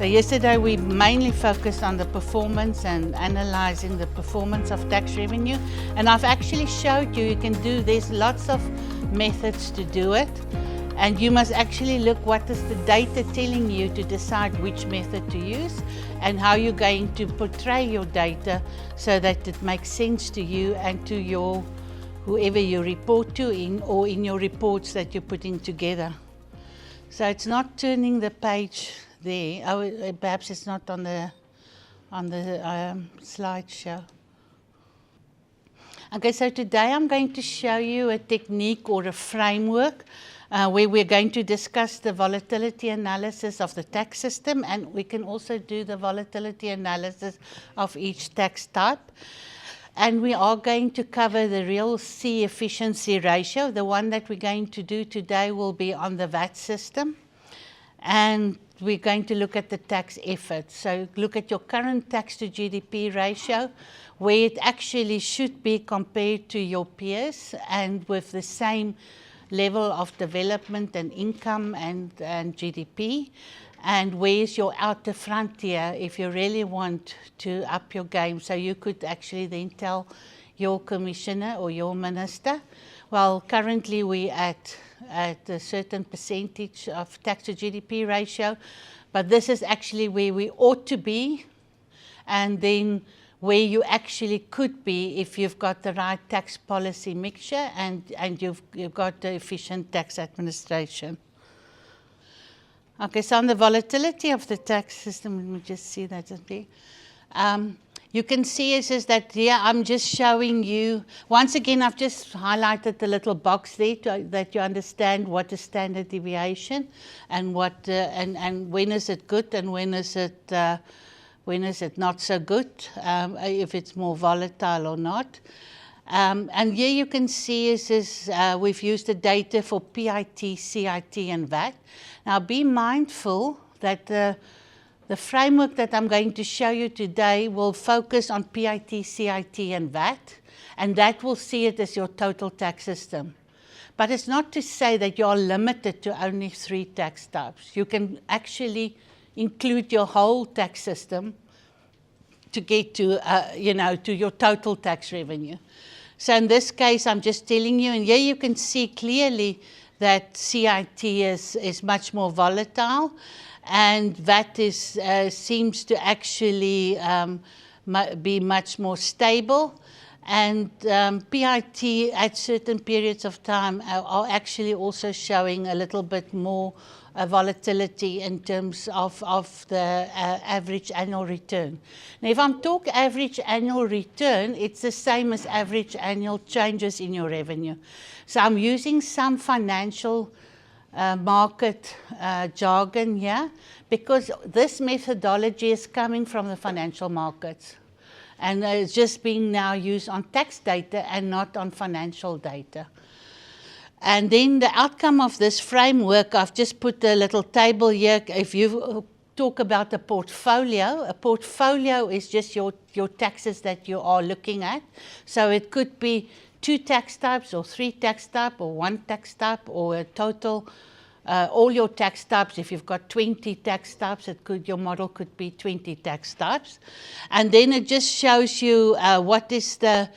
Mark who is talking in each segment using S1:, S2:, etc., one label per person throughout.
S1: So yesterday we mainly focused on the performance and analyzing the performance of tax revenue. And I've actually showed you can do, there's lots of methods to do it. And you must actually look what is the data telling you to decide which method to use and how you're going to portray your data so that it makes sense to you and to your whoever you report to or in your reports that you're putting together. So it's not turning the page there. Oh, perhaps it's not on the slideshow. Okay, so today I'm going to show you a technique or a framework where we're going to discuss the volatility analysis of the tax system, and we can also do the volatility analysis of each tax type. And we are going to cover the real C efficiency ratio. The one that we're going to do today will be on the VAT system. And we're going to look at the tax effort. So look at your current tax to GDP ratio, where it actually should be compared to your peers and with the same level of development and income and GDP. And where's your outer frontier if you really want to up your game? So you could actually then tell your commissioner or your minister, well, currently we're at a certain percentage of tax to GDP ratio, but this is actually where we ought to be, and then where you actually could be if you've got the right tax policy mixture and you've got the efficient tax administration. Okay, so on the volatility of the tax system, let me just see that there. You can see it says that here I'm just showing you, once again I've just highlighted the little box there that you understand what is standard deviation and what and when is it good and when is it not so good, if it's more volatile or not. And here you can see is we've used the data for PIT, CIT and VAT. Now be mindful that the framework that I'm going to show you today will focus on PIT, CIT and VAT, and that will see it as your total tax system. But it's not to say that you're limited to only 3 tax types. You can actually include your whole tax system to get to, to your total tax revenue. So in this case, I'm just telling you, and here you can see clearly that CIT is much more volatile, and VAT seems to actually be much more stable. And PIT at certain periods of time are actually also showing a little bit more volatility in terms of the average annual return. Now, if I'm talking average annual return, it's the same as average annual changes in your revenue. So I'm using some financial market jargon here because this methodology is coming from the financial markets. And it's just being now used on tax data and not on financial data. And then the outcome of this framework, I've just put a little table here. If you talk about a portfolio is just your taxes that you are looking at. So it could be 2 tax types or 3 tax types or 1 tax type or a total, all your tax types. If you've got 20 tax types, your model could be 20 tax types. And then it just shows you what is the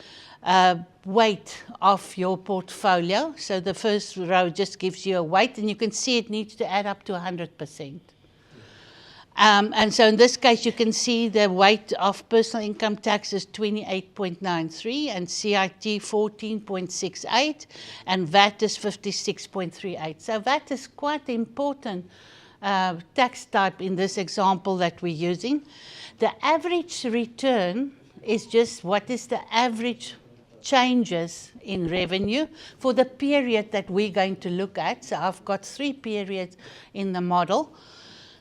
S1: weight of your portfolio. So the first row just gives you a weight, and you can see it needs to add up to 100%. And so in this case, you can see the weight of personal income tax is 28.93 and CIT 14.68 and VAT is 56.38. So VAT is quite important tax type in this example that we're using. The average return is just what is the average changes in revenue for the period that we're going to look at. So I've got 3 periods in the model.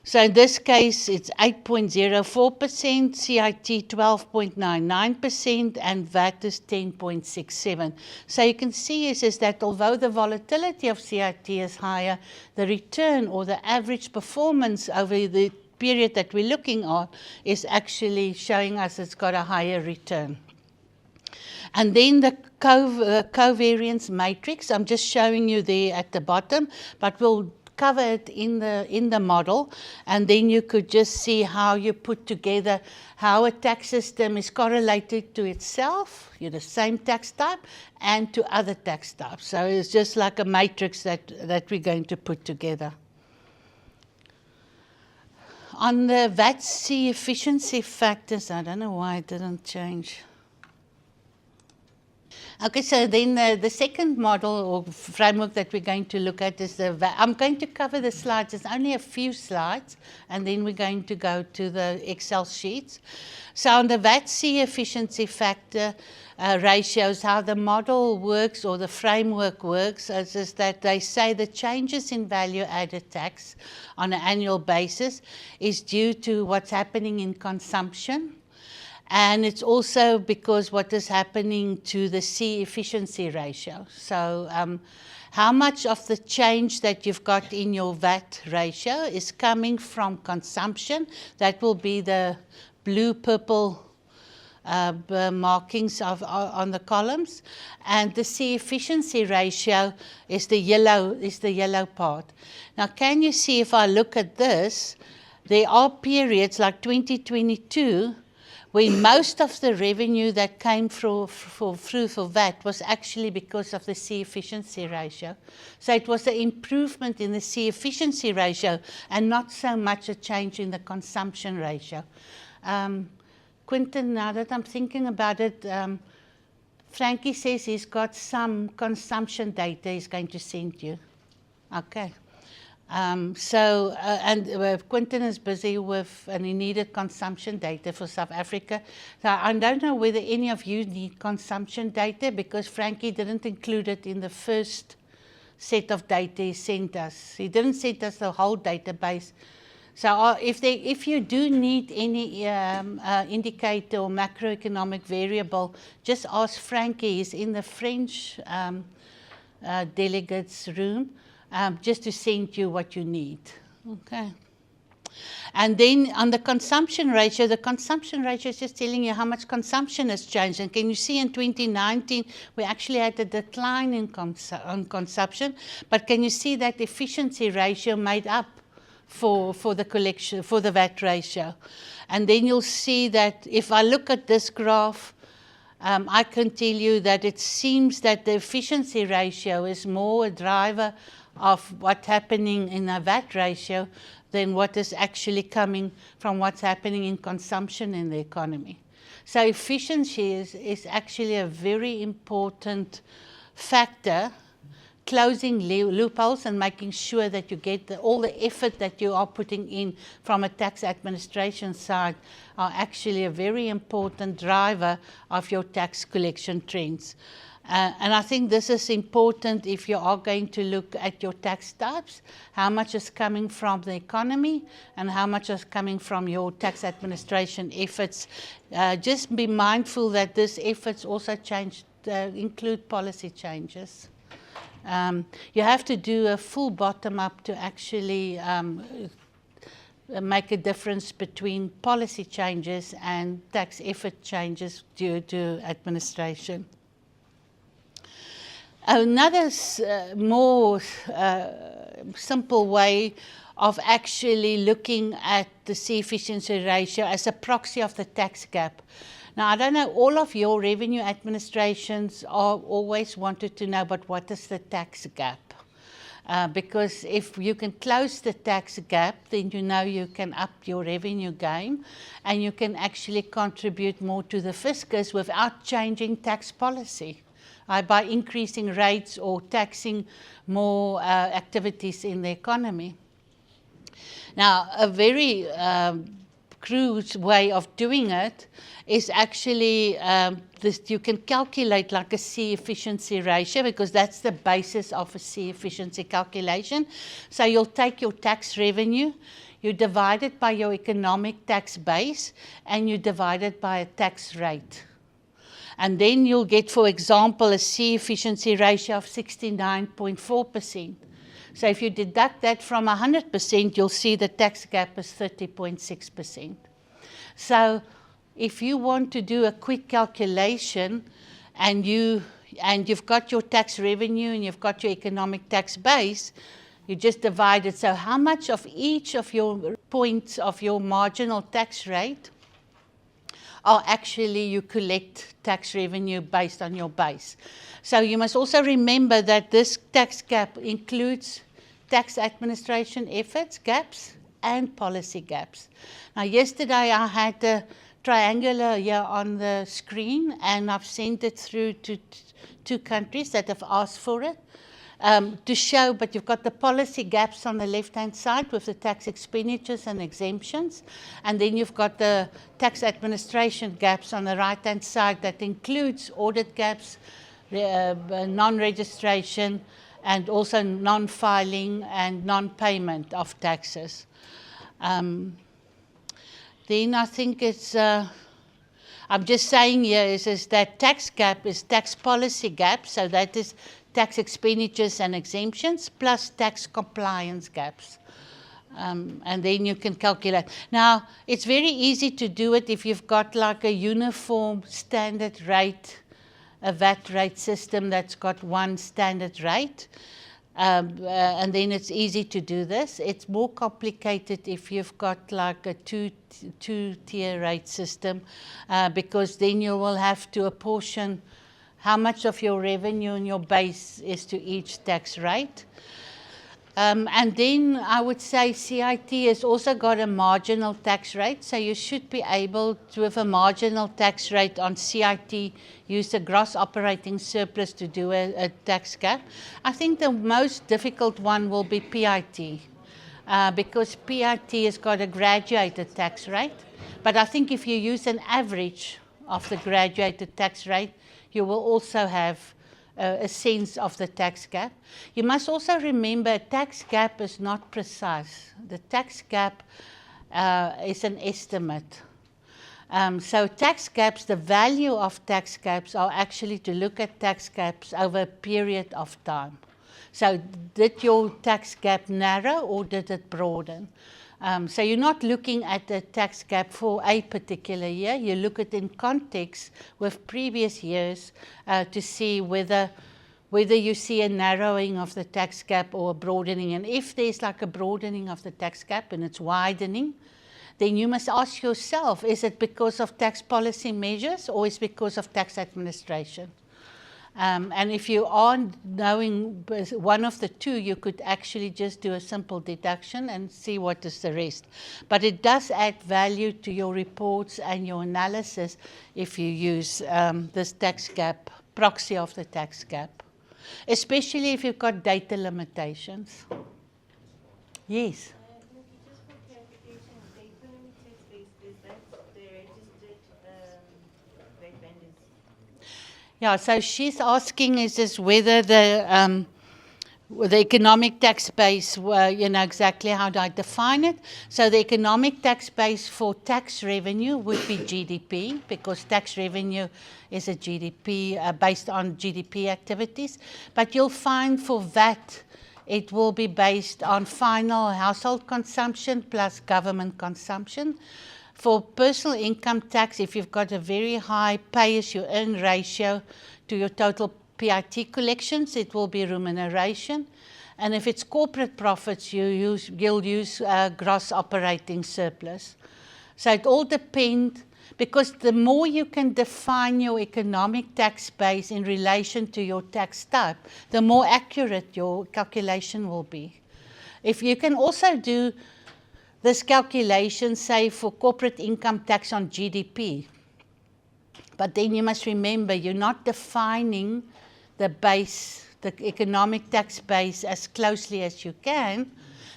S1: So in this case, it's 8.04%, CIT 12.99%, and VAT is 10.67. So you can see is that although the volatility of CIT is higher, the return or the average performance over the period that we're looking at is actually showing us it's got a higher return. And then the covariance matrix, I'm just showing you there at the bottom, but we'll cover it in the model, and then you could just see how you put together how a tax system is correlated to itself, the same tax type, and to other tax types. So it's just like a matrix that we're going to put together. On the VAT-C efficiency factors, I don't know why it didn't change. Okay, so then the second model or framework that we're going to look at is I'm going to cover the slides. It's only a few slides, and then we're going to go to the Excel sheets. So on the VAT-C efficiency factor ratios, how the model works or the framework works is that they say the changes in value-added tax on an annual basis is due to what's happening in consumption. And it's also because what is happening to the C efficiency ratio. So how much of the change that you've got in your VAT ratio is coming from consumption? That will be the blue, purple markings on the columns. And the C efficiency ratio is the yellow part. Now, can you see, if I look at this, there are periods like 2022 when most of the revenue that came through for VAT was actually because of the C efficiency ratio. So it was an improvement in the C efficiency ratio and not so much a change in the consumption ratio. Quinton, now that I'm thinking about it, Frankie says he's got some consumption data he's going to send you. Okay. Quinton is busy with, and he needed consumption data for South Africa. So I don't know whether any of you need consumption data, because Frankie didn't include it in the first set of data he sent us. He didn't send us the whole database. So if you do need any indicator or macroeconomic variable, just ask Frankie. He's in the French delegates room. Just to send you what you need. Okay. And then on the consumption ratio is just telling you how much consumption has changed. And can you see in 2019, we actually had a decline in consumption, but can you see that efficiency ratio made up for the collection, for the VAT ratio? And then you'll see that if I look at this graph, I can tell you that it seems that the efficiency ratio is more a driver of what's happening in a VAT ratio than what is actually coming from what's happening in consumption in the economy. So efficiency is actually a very important factor, closing loopholes and making sure that you get all the effort that you are putting in from a tax administration side are actually a very important driver of your tax collection trends. And I think this is important if you are going to look at your tax types, how much is coming from the economy and how much is coming from your tax administration efforts. Just be mindful that these efforts also include policy changes. You have to do a full bottom-up to actually make a difference between policy changes and tax effort changes due to administration. Another more simple way of actually looking at the C efficiency ratio as a proxy of the tax gap. Now, I don't know, all of your revenue administrations are always wanted to know, but what is the tax gap? Because if you can close the tax gap, then you know you can up your revenue game and you can actually contribute more to the fiscus without changing tax policy. By increasing rates or taxing more activities in the economy. Now, a very crude way of doing it is actually you can calculate like a C efficiency ratio, because that's the basis of a C efficiency calculation. So you'll take your tax revenue, you divide it by your economic tax base, and you divide it by a tax rate. And then you'll get, for example, a C efficiency ratio of 69.4%. So if you deduct that from 100%, you'll see the tax gap is 30.6%. So if you want to do a quick calculation and you've got your tax revenue and you've got your economic tax base, You just divide it. So how much of each of your points of your marginal tax rate are actually you collect tax revenue based on your base. So you must also remember that this tax gap includes tax administration efforts, gaps, and policy gaps. Now, yesterday I had a triangular here on the screen, and I've sent it through to 2 countries that have asked for it to show, but you've got the policy gaps on the left-hand side with the tax expenditures and exemptions, and then you've got the tax administration gaps on the right-hand side that includes audit gaps, non-registration, and also non-filing and non-payment of taxes. Then I think it's, I'm just saying here is that tax gap is tax policy gap, so that is tax expenditures and exemptions plus tax compliance gaps. And then you can calculate. Now, it's very easy to do it if you've got like a uniform standard rate, a VAT rate system that's got one standard rate. And then it's easy to do this. It's more complicated if you've got like a two-tier rate system, because then you will have to apportion how much of your revenue in your base is to each tax rate. And then I would say CIT has also got a marginal tax rate, so you should be able to, with a marginal tax rate on CIT, use the gross operating surplus to do a tax gap. I think the most difficult one will be PIT, because PIT has got a graduated tax rate, but I think if you use an average of the graduated tax rate, you will also have a sense of the tax gap. You must also remember a tax gap is not precise. The tax gap is an estimate. So tax gaps, the value of tax gaps are actually to look at tax gaps over a period of time. So did your tax gap narrow or did it broaden? So you're not looking at the tax gap for a particular year. You look at it in context with previous years to see whether you see a narrowing of the tax gap or a broadening. And if there's like a broadening of the tax gap and it's widening, then you must ask yourself, is it because of tax policy measures or is it because of tax administration? And if you aren't knowing one of the two, you could actually just do a simple deduction and see what is the rest. But it does add value to your reports and your analysis if you use this tax gap, proxy of the tax gap, especially if you've got data limitations. Yes? Yeah, so she's asking is whether the economic tax base, you know exactly how do I define it. So the economic tax base for tax revenue would be GDP, because tax revenue is a GDP based on GDP activities. But you'll find for VAT, it will be based on final household consumption plus government consumption. For personal income tax, if you've got a very high pay-as-you-earn ratio to your total PIT collections, it will be remuneration. And if it's corporate profits, you'll use gross operating surplus. So it all depends, because the more you can define your economic tax base in relation to your tax type, the more accurate your calculation will be. If you can also do this calculation, say, for corporate income tax on GDP. But then you must remember, you're not defining the base, the economic tax base, as closely as you can,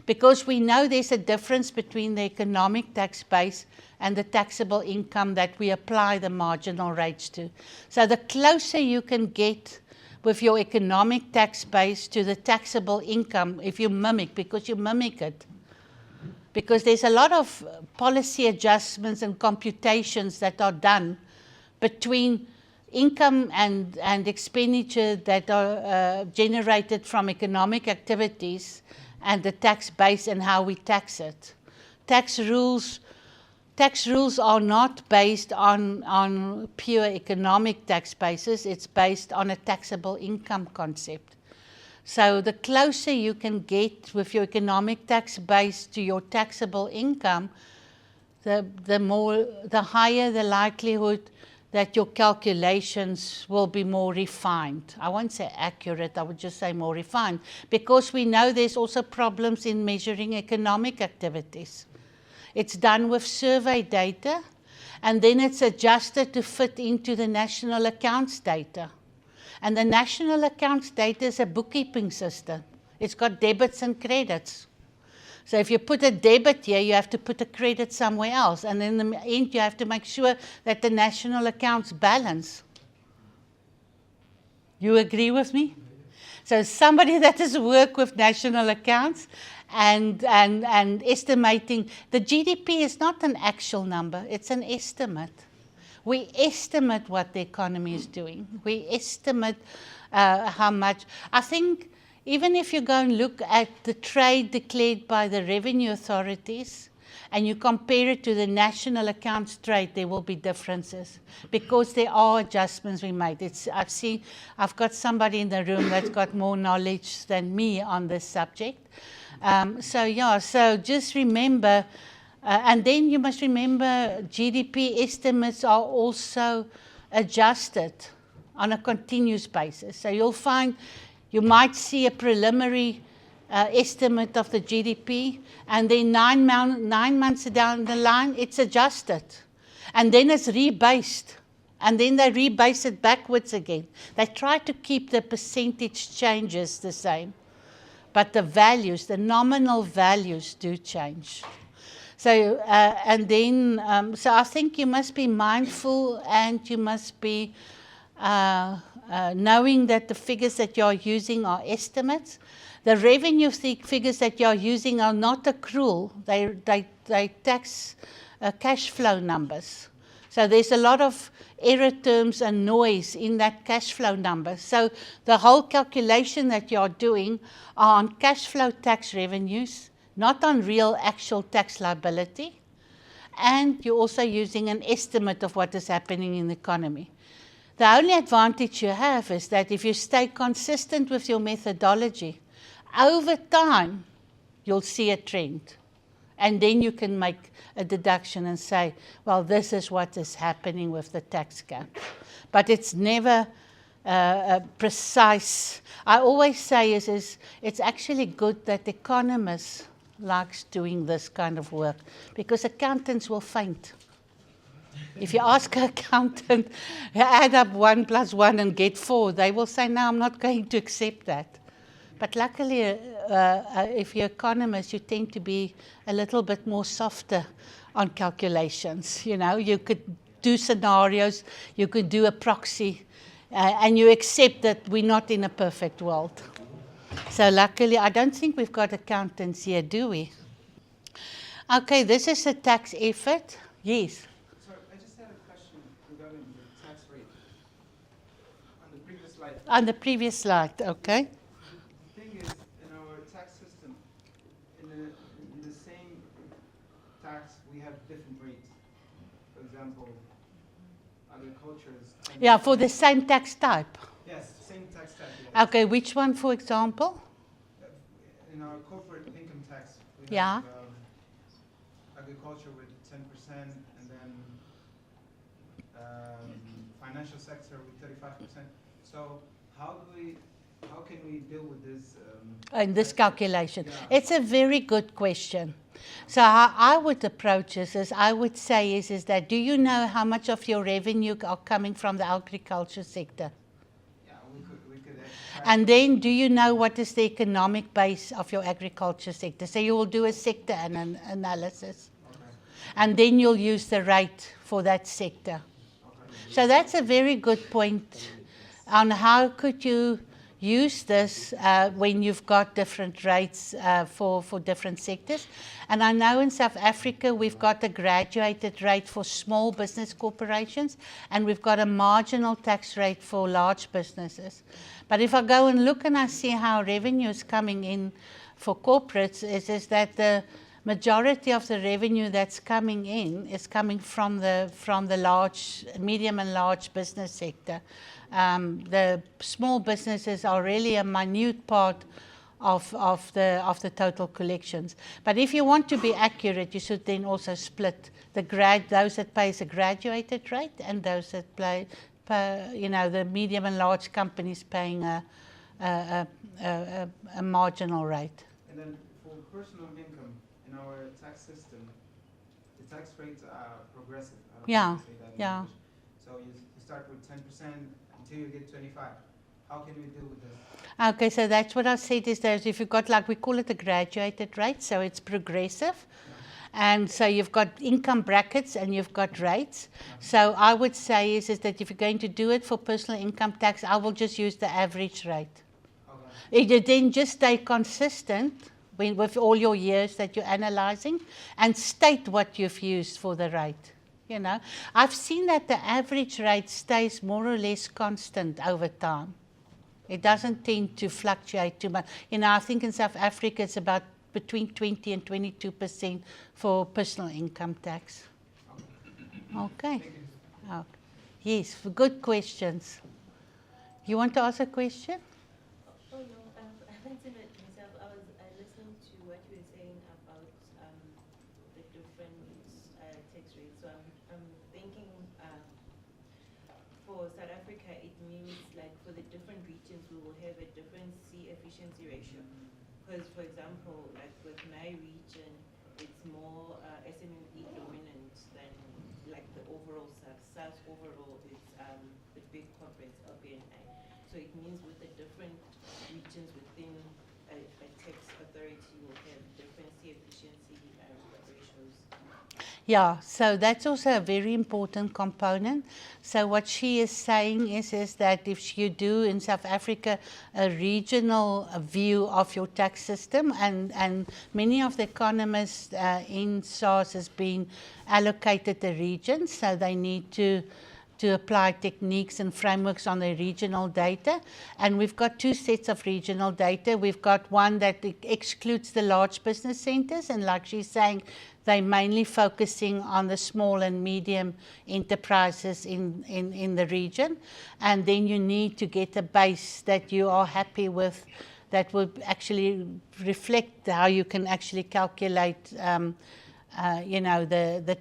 S1: because we know there's a difference between the economic tax base and the taxable income that we apply the marginal rates to. So the closer you can get with your economic tax base to the taxable income, if you mimic, because you mimic it, because there's a lot of policy adjustments and computations that are done between income and expenditure that are generated from economic activities and the tax base and how we tax it. Tax rules are not based on pure economic tax bases. It's based on a taxable income concept. So the closer you can get with your economic tax base to your taxable income, the higher the likelihood that your calculations will be more refined. I won't say accurate, I would just say more refined, because we know there's also problems in measuring economic activities. It's done with survey data, and then it's adjusted to fit into the national accounts data. And the national accounts data is a bookkeeping system. It's got debits and credits. So if you put a debit here, you have to put a credit somewhere else. And in the end, you have to make sure that the national accounts balance. You agree with me? So somebody that has worked with national accounts and estimating, the GDP is not an actual number, it's an estimate. We estimate what the economy is doing. We estimate how much. I think even if you go and look at the trade declared by the revenue authorities and you compare it to the national accounts trade, there will be differences because there are adjustments we made. I've got somebody in the room that's got more knowledge than me on this subject. So just remember, and then you must remember GDP estimates are also adjusted on a continuous basis. So you'll find you might see a preliminary estimate of the GDP, and then 9 months down the line, it's adjusted. And then it's rebased. And then they rebase it backwards again. They try to keep the percentage changes the same. But the values, the nominal values do change. So, so I think you must be mindful and you must be knowing that the figures that you are using are estimates. The revenue figures that you are using are not accrual. They tax cash flow numbers. So there's a lot of error terms and noise in that cash flow number. So the whole calculation that you're doing are on cash flow tax revenues, not on real actual tax liability. And you're also using an estimate of what is happening in the economy. The only advantage you have is that if you stay consistent with your methodology, over time, you'll see a trend. And then you can make a deduction and say, well, this is what is happening with the tax cap. But it's never precise. I always say it's actually good that economists likes doing this kind of work because accountants will faint. If you ask an accountant, add up 1 + 1 and get 4, they will say, no, I'm not going to accept that. But luckily, if you're economists, you tend to be a little bit more softer on calculations. You know, you could do scenarios, you could do a proxy, and you accept that we're not in a perfect world. So luckily, I don't think we've got accountants here, do we? Okay, this is a tax effort. Yes.
S2: Sorry, I just had a question regarding the tax rate. On the previous slide.
S1: On the previous slide, okay.
S2: The thing is, in our tax system, in the same tax, we have different rates. For example, agriculture is...
S1: Yeah, for the same tax type.
S2: Yes, same tax type. Yes.
S1: Okay, which one, for example?
S2: In our corporate income tax, we
S1: Yeah.
S2: have agriculture with 10%, and then financial sector with 35%. So how can we deal with this?
S1: In this calculation.
S2: Yeah.
S1: It's a very good question. So how I would approach this is, I would say is that, do you know how much of your revenue are coming from the agriculture sector?
S2: Yeah, we could extract.
S1: And then do you know what is the economic base of your agriculture sector? So you will do a sector analysis.
S2: Okay.
S1: And then you'll use the rate for that sector.
S2: Okay.
S1: So that's a very good point on how could you use this when you've got different rates for different sectors. And I know in South Africa we've got a graduated rate for small business corporations, and we've got a marginal tax rate for large businesses. But if I go and look and I see how revenue is coming in for corporates, is that majority of the revenue that's coming in is coming from the large, medium and large business sector. The small businesses are really a minute part of the total collections. But if you want to be accurate, you should then also split those that pays a graduated rate and those that pay the medium and large companies paying a marginal rate.
S2: And then for personal income in our tax system, the tax rates are progressive. I don't know how to say that in English. So you start with 10% until you get 25. How can we deal with this?
S1: Okay, so that's what I said is that if you've got, like, we call it a graduated rate, so it's progressive. And so you've got income brackets and you've got rates. So I would say is that if you're going to do it for personal income tax, I will just use the average rate. Okay. You then just stay consistent with all your years that you're analyzing and state what you've used for the rate. I've seen that the average rate stays more or less constant over time. It doesn't tend to fluctuate too much. I think in South Africa it's about between 20 and 22% for personal income tax. Okay. Yes, for good questions. You want to ask a question?
S3: Oh no, I answered it myself. I listened to what you were saying about the different tax rates. So I'm thinking for South Africa, it means like for the different regions, we will have a different C efficiency ratio. Because, for example, like with my region, it's more SME dominant than like the overall SARS overall is the big corporates, LBNI. So it means with the different regions within a tax authority, will have different C efficiency ratios.
S1: Yeah, so that's also a very important component. So what she is saying is that if you do in South Africa a regional view of your tax system, and many of the economists in SARS has been allocated the regions, so they need to apply techniques and frameworks on the regional data. And we've got two sets of regional data. We've got one that excludes the large business centers, and like she's saying, they're mainly focusing on the small and medium enterprises in the region. And then you need to get a base that you are happy with that will actually reflect how you can actually calculate, the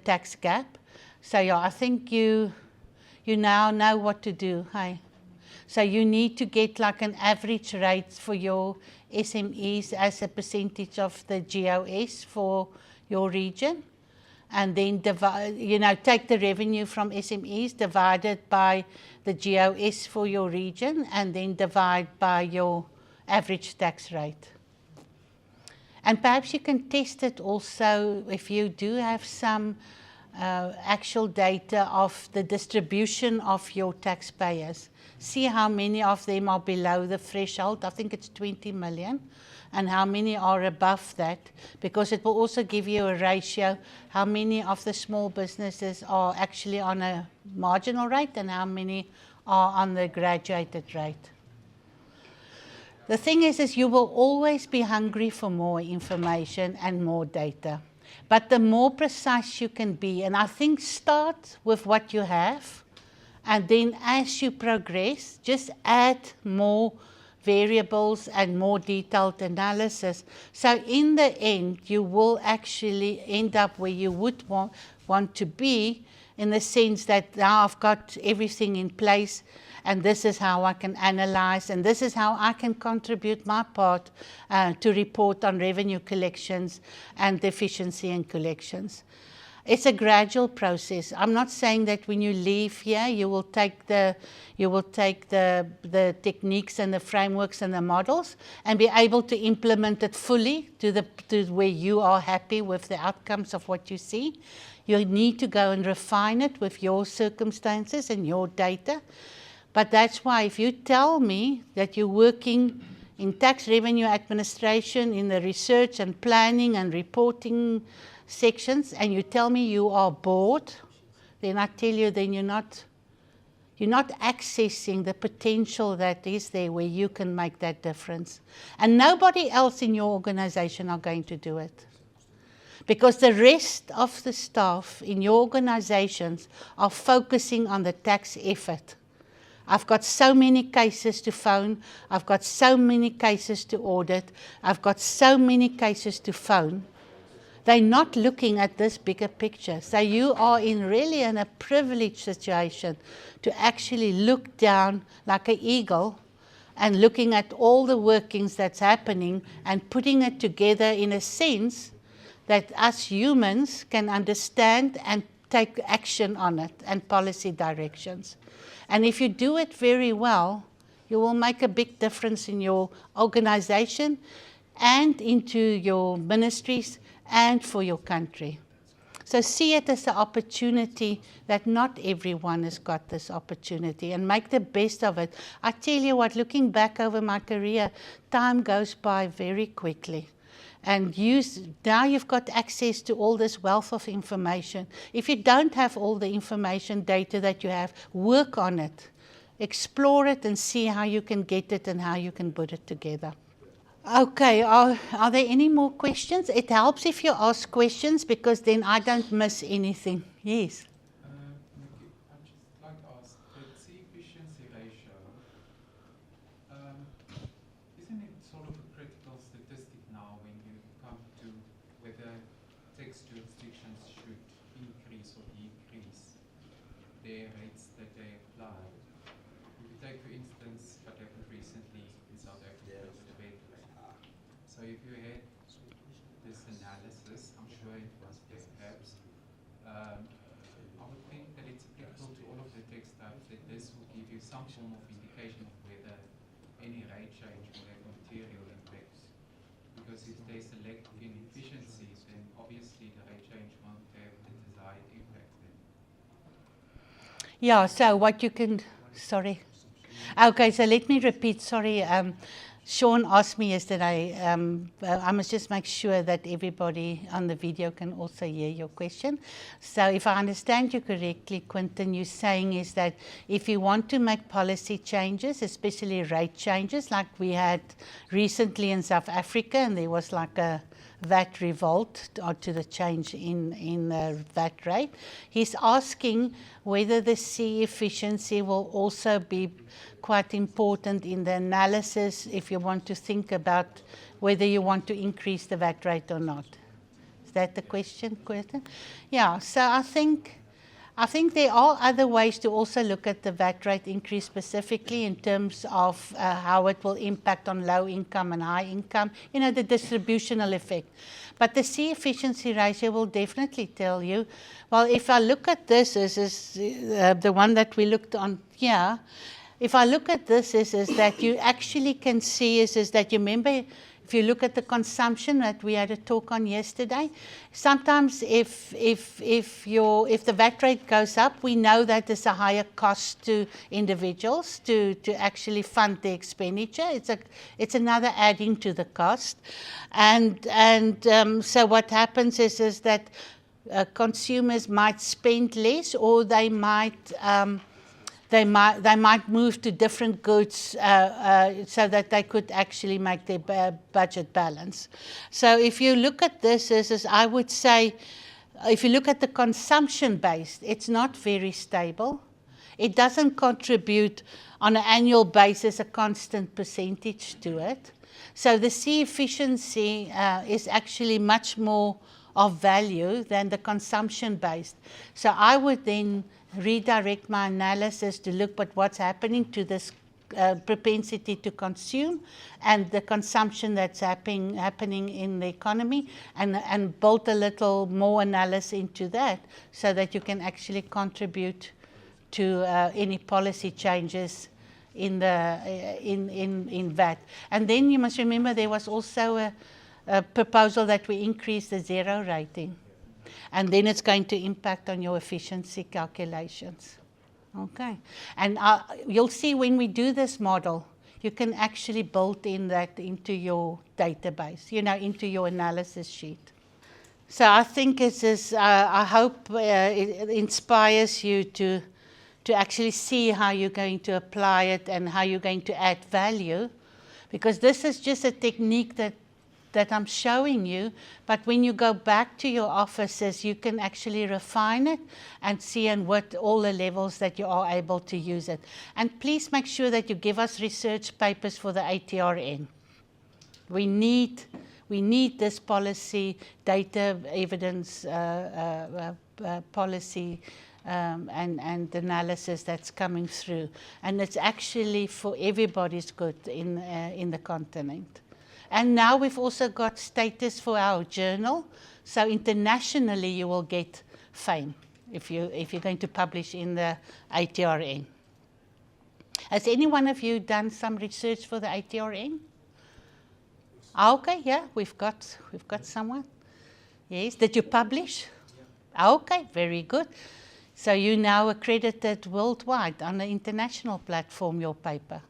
S1: tax gap. So yeah, I think you now know what to do. Hey? So you need to get like an average rate for your SMEs as a percentage of the GOS for your region, and then take the revenue from SMEs, divide it by the GOS for your region, and then divide by your average tax rate. And perhaps you can test it also if you do have some actual data of the distribution of your taxpayers. See how many of them are below the threshold. I think it's 20 million. And how many are above that, because it will also give you a ratio how many of the small businesses are actually on a marginal rate and how many are on the graduated rate. The thing is you will always be hungry for more information and more data. But the more precise you can be, and I think start with what you have, and then as you progress, just add more variables and more detailed analysis. So in the end, you will actually end up where you would want to be, in the sense that now I've got everything in place, and this is how I can analyze, and this is how I can contribute my part to report on revenue collections and efficiency in collections. It's a gradual process. I'm not saying that when you leave here, you will take the techniques and the frameworks and the models and be able to implement it fully to where you are happy with the outcomes of what you see. You need to go and refine it with your circumstances and your data. But that's why if you tell me that you're working in tax revenue administration, in the research and planning and reporting sections, and you tell me you are bored, then I tell you, then you're not accessing the potential that is there where you can make that difference. And nobody else in your organization are going to do it. because the rest of the staff in your organizations are focusing on the tax effort. I've got so many cases to phone, I've got so many cases to audit, I've got so many cases to phone. They're not looking at this bigger picture. So you are really in a privileged situation to actually look down like an eagle and looking at all the workings that's happening and putting it together in a sense that us humans can understand and take action on it and policy directions. And if you do it very well, you will make a big difference in your organization and into your ministries and for your country. So see it as an opportunity that not everyone has got this opportunity, and make the best of it. I tell you what, looking back over my career, time goes by very quickly. And now you've got access to all this wealth of information. If you don't have all the information, data that you have, work on it. Explore it and see how you can get it and how you can put it together. Okay, are there any more questions? It helps if you ask questions because then I don't miss anything. Yes?
S4: Nikki, I'd just like to ask, the C-efficiency ratio, isn't it sort of a critical statistic now when you come to whether tax jurisdictions should increase or decrease their rates that they apply? If you take, for instance, what happened recently in South Africa with the VAT rate. So if you had this analysis, I'm sure it was there perhaps, I would think that it's applicable to all of the tax types, that this will give you some form of indication of whether any rate change will have material impacts. Because if there's a lack of inefficiencies, then obviously the rate change won't have the desired impact then.
S1: Yeah, so what you can, sorry. Okay, so let me repeat, sorry. Sean asked me yesterday, I must just make sure that everybody on the video can also hear your question. So if I understand you correctly, Quentin, you're saying is that if you want to make policy changes, especially rate changes, like we had recently in South Africa, and there was like a VAT revolt to the change in the VAT rate. He's asking whether the C efficiency will also be quite important in the analysis if you want to think about whether you want to increase the VAT rate or not. Is that the question? Yeah, so I think there are other ways to also look at the VAT rate increase specifically in terms of how it will impact on low income and high income, the distributional effect. But the C efficiency ratio will definitely tell you, well, if I look at this, the one that we looked on here, if I look at this, is that you actually can see is that you remember, if you look at the consumption that we had a talk on yesterday, sometimes if the VAT rate goes up, we know that there's a higher cost to individuals to actually fund the expenditure. It's another adding to the cost, and so what happens is that consumers might spend less, or they might move to different goods so that they could actually make their budget balance. So if you look at this, I would say, if you look at the consumption-based, it's not very stable. It doesn't contribute on an annual basis a constant percentage to it. So the C efficiency is actually much more of value than the consumption-based. So I would then redirect my analysis to look at what's happening to this propensity to consume and the consumption that's happening in the economy, and build a little more analysis into that so that you can actually contribute to any policy changes in VAT. And then you must remember there was also a proposal that we increase the zero rating. And then it's going to impact on your efficiency calculations. Okay. And you'll see when we do this model, you can actually build in that into your database, into your analysis sheet. So I think I hope it inspires you to actually see how you're going to apply it and how you're going to add value, because this is just a technique that that I'm showing you, but when you go back to your offices, you can actually refine it and see and what all the levels that you are able to use it. And please make sure that you give us research papers for the ATRN. We need this policy, data evidence policy and analysis that's coming through. And it's actually for everybody's good in the continent. And now we've also got status for our journal. So internationally you will get fame if you're going to publish in the ATRN. Has any one of you done some research for the ATRN? Okay, yeah, we've got someone. Yes, did you publish? Yeah. Okay, very good. So you now accredited worldwide on the international platform, your paper.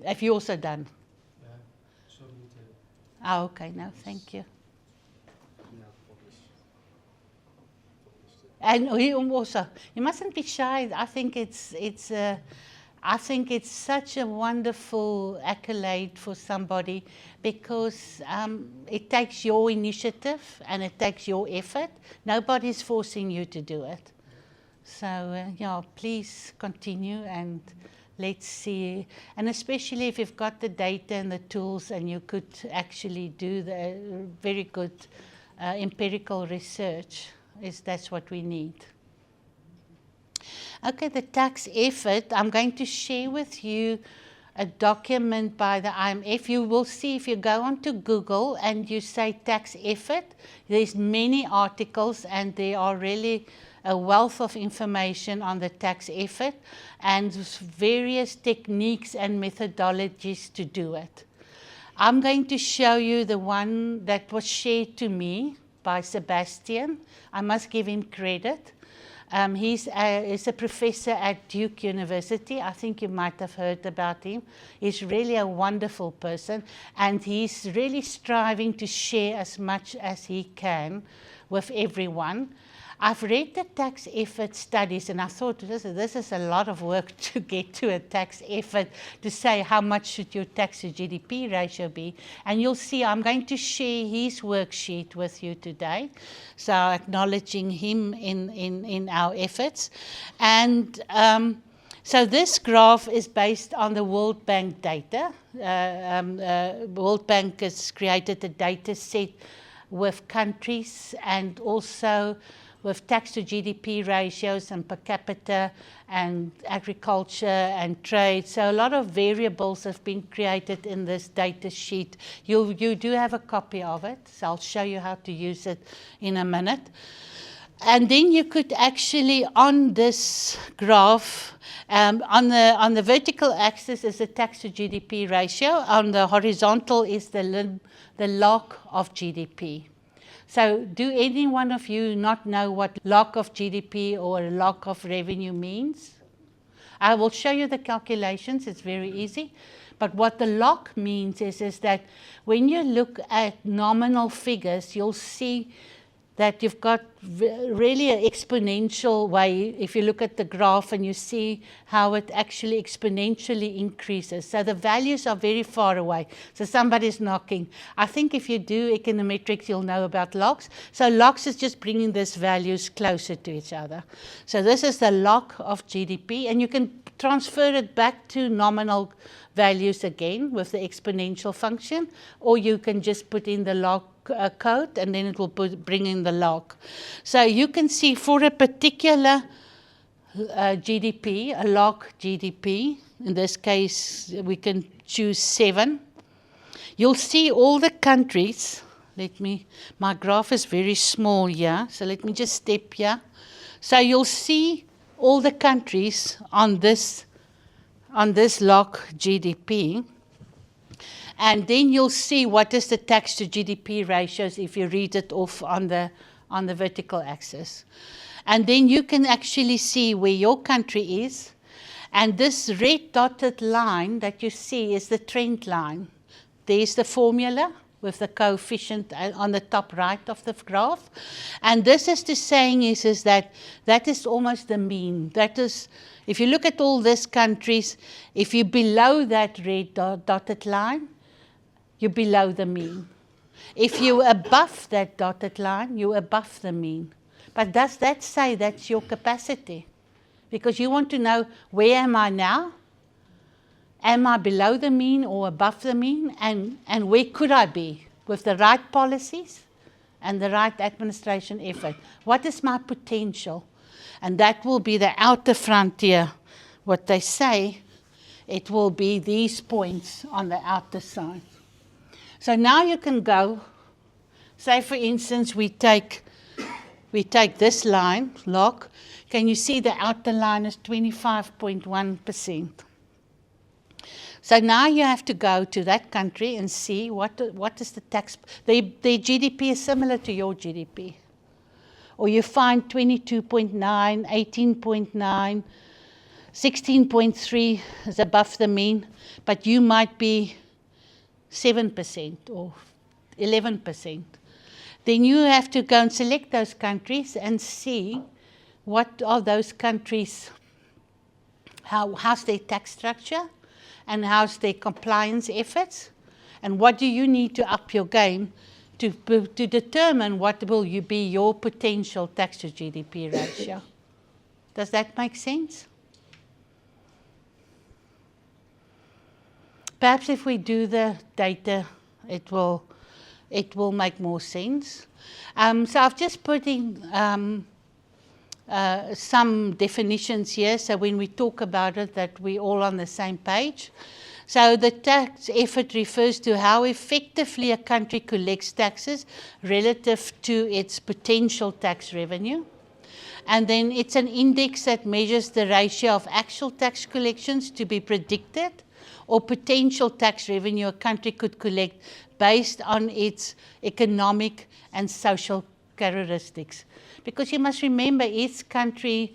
S1: Have you also done? Yeah, okay, no, thank you. And also, you mustn't be shy. I think it's such a wonderful accolade for somebody because it takes your initiative and it takes your effort. Nobody's forcing you to do it. So, yeah, please continue and let's see. And especially if you've got the data and the tools and you could actually do the very good empirical research, that's what we need. Okay, the tax effort, I'm going to share with you a document by the IMF. You will see if you go onto Google and you say tax effort, there's many articles and there are really a wealth of information on the tax effort and various techniques and methodologies to do it. I'm going to show you the one that was shared to me by Sebastian. I must give him credit. He's a professor at Duke University. I think you might have heard about him. He's really a wonderful person, and he's really striving to share as much as he can with everyone. I've read the tax effort studies, and I thought this is a lot of work to get to a tax effort to say how much should your tax to GDP ratio be. And you'll see I'm going to share his worksheet with you today, so acknowledging him in our efforts. And so this graph is based on the World Bank data. World Bank has created a data set with countries and also with tax to GDP ratios and per capita and agriculture and trade. So a lot of variables have been created in this data sheet. You do have a copy of it, so I'll show you how to use it in a minute. And then you could actually, on this graph, on the vertical axis is the tax to GDP ratio. On the horizontal is the log of GDP. So do any one of you not know what log of GDP or log of revenue means? I will show you the calculations. It's very easy. But what the log means is that when you look at nominal figures, you'll see that you've got really an exponential way. If you look at the graph and you see how it actually exponentially increases. So the values are very far away. So somebody's knocking. I think if you do econometrics, you'll know about logs. So logs is just bringing these values closer to each other. So this is the log of GDP, and you can transfer it back to nominal values again with the exponential function, or you can just put in the log code and then it will bring in the log. So you can see for a particular GDP, a log GDP, in this case we can choose 7. You'll see all the countries. My graph is very small here, so let me just step here. So you'll see all the countries on this log GDP. And then you'll see what is the tax to GDP ratios if you read it off on the vertical axis. And then you can actually see where your country is. And this red dotted line that you see is the trend line. There's the formula with the coefficient on the top right of the graph. And this is the saying is that is almost the mean. That is, if you look at all these countries, if you're below that red dotted line, you're below the mean. If you're above that dotted line, you're above the mean. But does that say that's your capacity? Because you want to know, where am I now? Am I below the mean or above the mean? And where could I be with the right policies and the right administration effort? What is my potential? And that will be the outer frontier. What they say, it will be these points on the outer side. So now you can go, say for instance, we take this line, log. Can you see the outer line is 25.1%? So now you have to go to that country and see what is the tax. Their GDP is similar to your GDP. Or you find 22.9, 18.9, 16.3 is above the mean, but you might be 7% or 11%. Then you have to go and select those countries and see what are those countries, how's their tax structure, and how's their compliance efforts, and what do you need to up your game to determine what will be your potential tax to GDP ratio. Does that make sense? Perhaps if we do the data, it will make more sense. So I've just put in some definitions here, so when we talk about it, that we're all on the same page. So the tax effort refers to how effectively a country collects taxes relative to its potential tax revenue. And then it's an index that measures the ratio of actual tax collections to be predicted or potential tax revenue a country could collect based on its economic and social characteristics. Because you must remember, each country,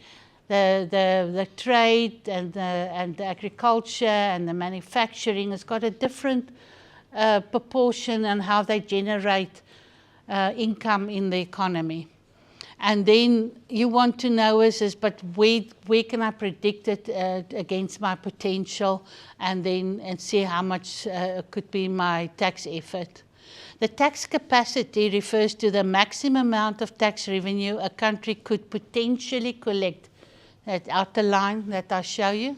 S1: the trade and the agriculture and the manufacturing has got a different proportion on how they generate income in the economy. And then you want to know but where can I predict it against my potential, and see how much could be my tax effort. The tax capacity refers to the maximum amount of tax revenue a country could potentially collect, that outer line that I show you,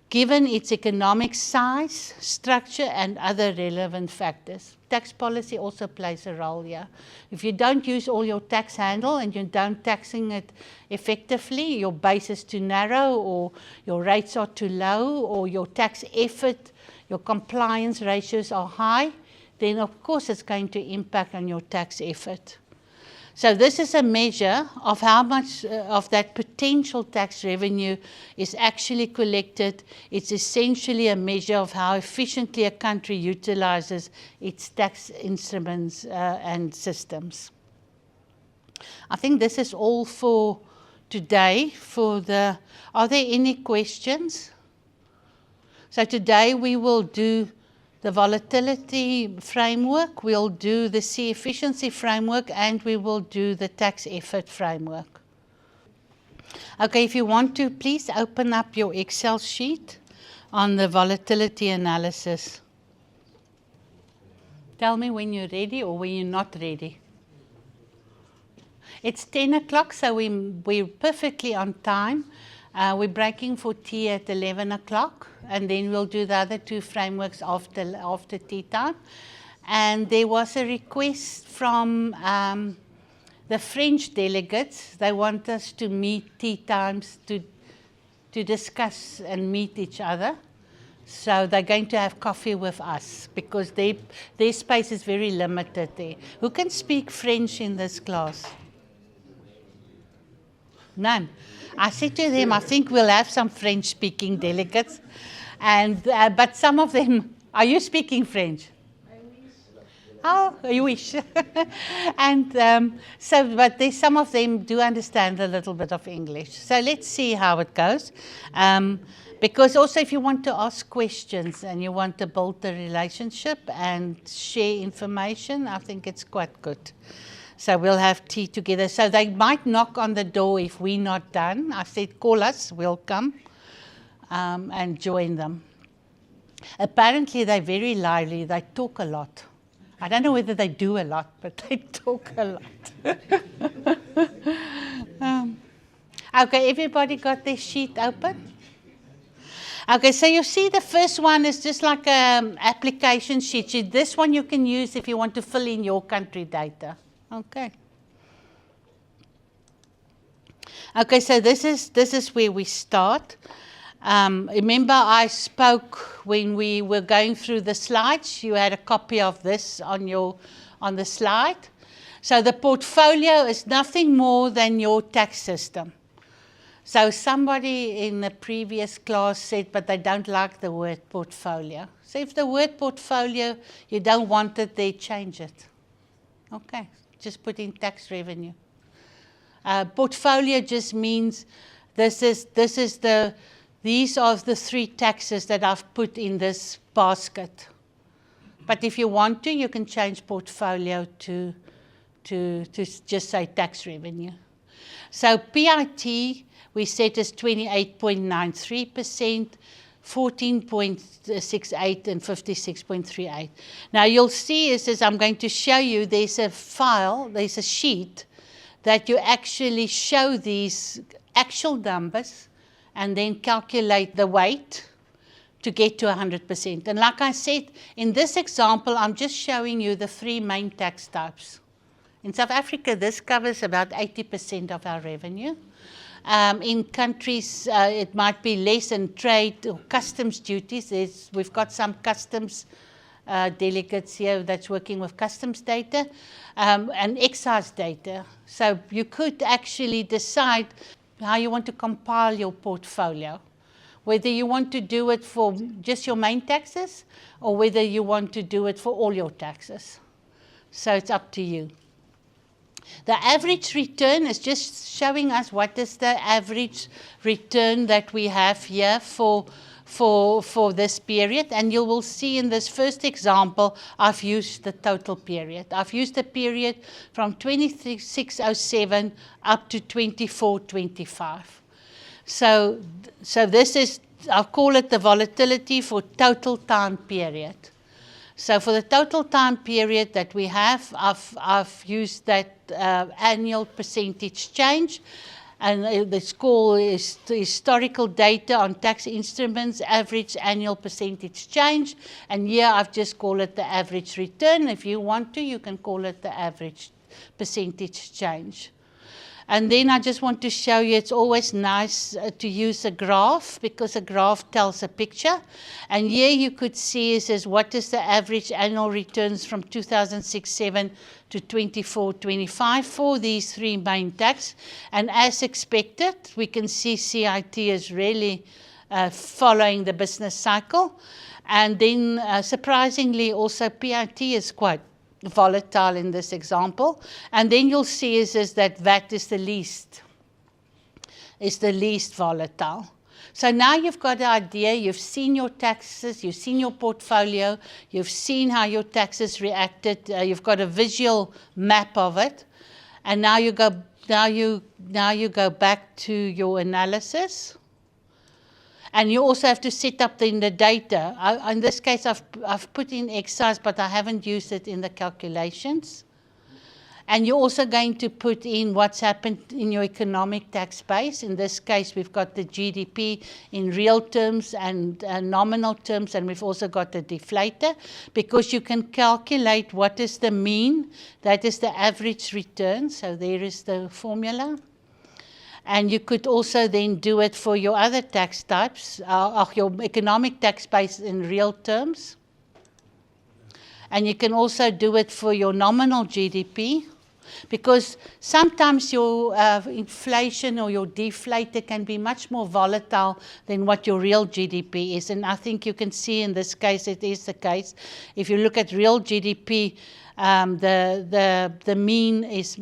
S1: given its economic size, structure, and other relevant factors. Tax policy also plays a role here. If you don't use all your tax handle and you don't taxing it effectively, your base is too narrow, or your rates are too low, or your tax effort, your compliance ratios are high, then of course it's going to impact on your tax effort. So this is a measure of how much of that potential tax revenue is actually collected. It's essentially a measure of how efficiently a country utilizes its tax instruments and systems. I think this is all for today. Are there any questions? So today we will do the volatility framework, we'll do the C efficiency framework, and we will do the tax effort framework. Okay, if you want to, please open up your Excel sheet on the volatility analysis. Tell me when you're ready or when you're not ready. It's 10 o'clock, so we're perfectly on time. We're breaking for tea at 11 o'clock, and then we'll do the other two frameworks after tea time. And there was a request from the French delegates. They want us to meet tea times to discuss and meet each other. So they're going to have coffee with us because their space is very limited there. Who can speak French in this class? None. I said to them, I think we'll have some French-speaking delegates, and but some of them, are you speaking French? I wish. Oh, you wish. And but some of them do understand a little bit of English. So let's see how it goes. Because also if you want to ask questions and you want to build a relationship and share information, I think it's quite good. So we'll have tea together. So they might knock on the door if we're not done. I said, call us, we'll come and join them. Apparently, they're very lively. They talk a lot. I don't know whether they do a lot, but they talk a lot. Okay, everybody got their sheet open? Okay, so you see the first one is just like an application sheet. This one you can use if you want to fill in your country data. Okay. Okay, so this is where we start. Remember I spoke when we were going through the slides. You had a copy of this on the slide. So the portfolio is nothing more than your tax system. So somebody in the previous class said, but they don't like the word portfolio. So if the word portfolio, you don't want it there, change it. Okay, just put in tax revenue. Portfolio just means these are the 3 taxes that I've put in this basket. But if you want to, you can change portfolio to just say tax revenue. So PIT, we set as 28.93%, 14.68 and 56.38. Now you'll see is I'm going to show you there's a file, there's a sheet that you actually show these actual numbers and then calculate the weight to get to 100%. And like I said, in this example, I'm just showing you the 3 main tax types. In South Africa, this covers about 80% of our revenue. In countries, it might be less in trade or customs duties. We've got some customs delegates here that's working with customs data and excise data. So you could actually decide how you want to compile your portfolio, whether you want to do it for just your main taxes or whether you want to do it for all your taxes. So it's up to you. The average return is just showing us what is the average return that we have here for this period. And you will see in this first example, I've used the total period. I've used the period from 2607 up to 2425. So this is, I'll call it the volatility for total time period. So for the total time period that we have, I've used that annual percentage change, and it's called historical data on tax instruments, average annual percentage change, and here I've just called it the average return. If you want to, you can call it the average percentage change. And then I just want to show you, it's always nice to use a graph because a graph tells a picture. And here you could see is what is the average annual returns from 2006-07 to 24-25 for these 3 main tax. And as expected, we can see CIT is really following the business cycle. And then surprisingly also PIT is quite volatile in this example, and then you'll see is that VAT is the least volatile. So now you've got an idea, you've seen your taxes, you've seen your portfolio, you've seen how your taxes reacted, you've got a visual map of it, and now you go back to your analysis. And you also have to set up the data. In this case, I've put in excise, but I haven't used it in the calculations. And you're also going to put in what's happened in your economic tax base. In this case, we've got the GDP in real terms and nominal terms, and we've also got the deflator, because you can calculate what is the mean, that is the average return. So there is the formula. And you could also then do it for your other tax types, your economic tax base in real terms. And you can also do it for your nominal GDP, because sometimes your inflation or your deflator can be much more volatile than what your real GDP is. And I think you can see in this case it is the case. If you look at real GDP, the mean is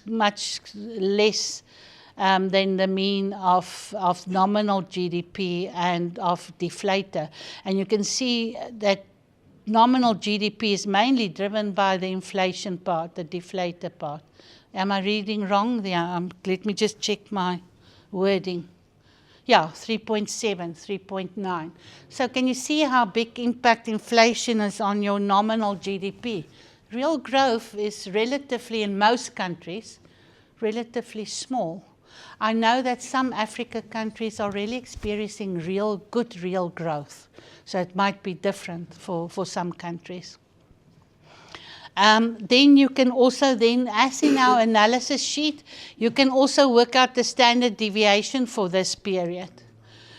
S1: much less than the mean of nominal GDP and of deflator. And you can see that nominal GDP is mainly driven by the inflation part, the deflator part. Am I reading wrong there? Let me just check my wording. Yeah, 3.7, 3.9. So can you see how big impact inflation is on your nominal GDP? Real growth is relatively, in most countries, relatively small. I know that some African countries are really experiencing good real growth. So it might be different for some countries. Then you can also as in our analysis sheet, you can also work out the standard deviation for this period.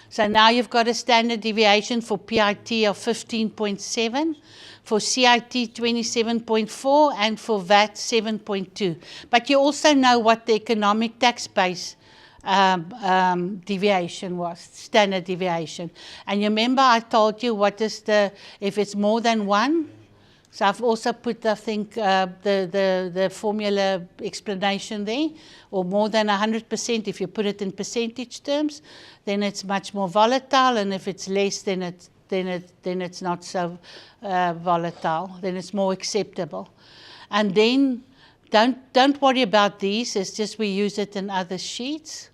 S1: So now you've got a standard deviation for PIT of 15.7, for CIT 27.4, and for VAT 7.2. But you also know what the economic tax base deviation was, standard deviation. And you remember I told you what is if it's more than 1, so I've also put, I think, the formula explanation there, or more than 100%, if you put it in percentage terms, then it's much more volatile, and if it's less, then it's not so volatile, then it's more acceptable. And then don't worry about these, it's just we use it in other sheets.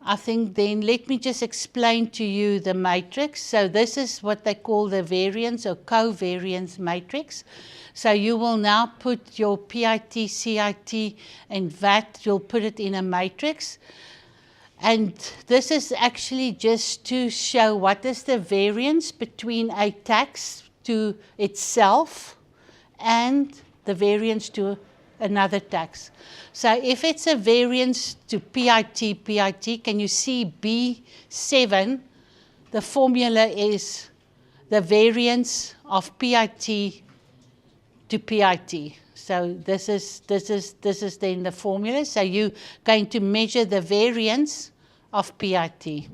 S1: I think then let me just explain to you the matrix. So this is what they call the variance or covariance matrix. So you will now put your PIT, CIT, and VAT, you'll put it in a matrix. And this is actually just to show what is the variance between a tax to itself and the variance to another tax. So if it's a variance to PIT, can you see B7, the formula is the variance of PIT to PIT. So this is then the formula. So you're going to measure the variance of PIT.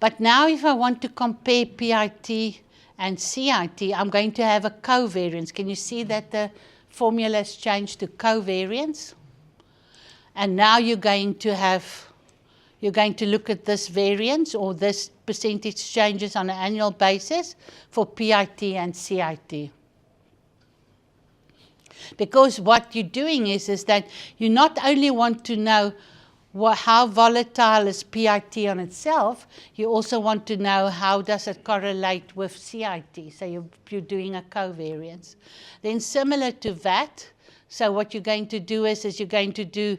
S1: But now if I want to compare PIT and CIT, I'm going to have a covariance. Can you see that the formula has changed to covariance? And now you're going to look at this variance or this percentage changes on an annual basis for PIT and CIT. Because what you're doing is that you not only want to know how volatile is PIT on itself, you also want to know how does it correlate with CIT. So you're doing a covariance. Then similar to VAT, so what you're going to do is you're going to do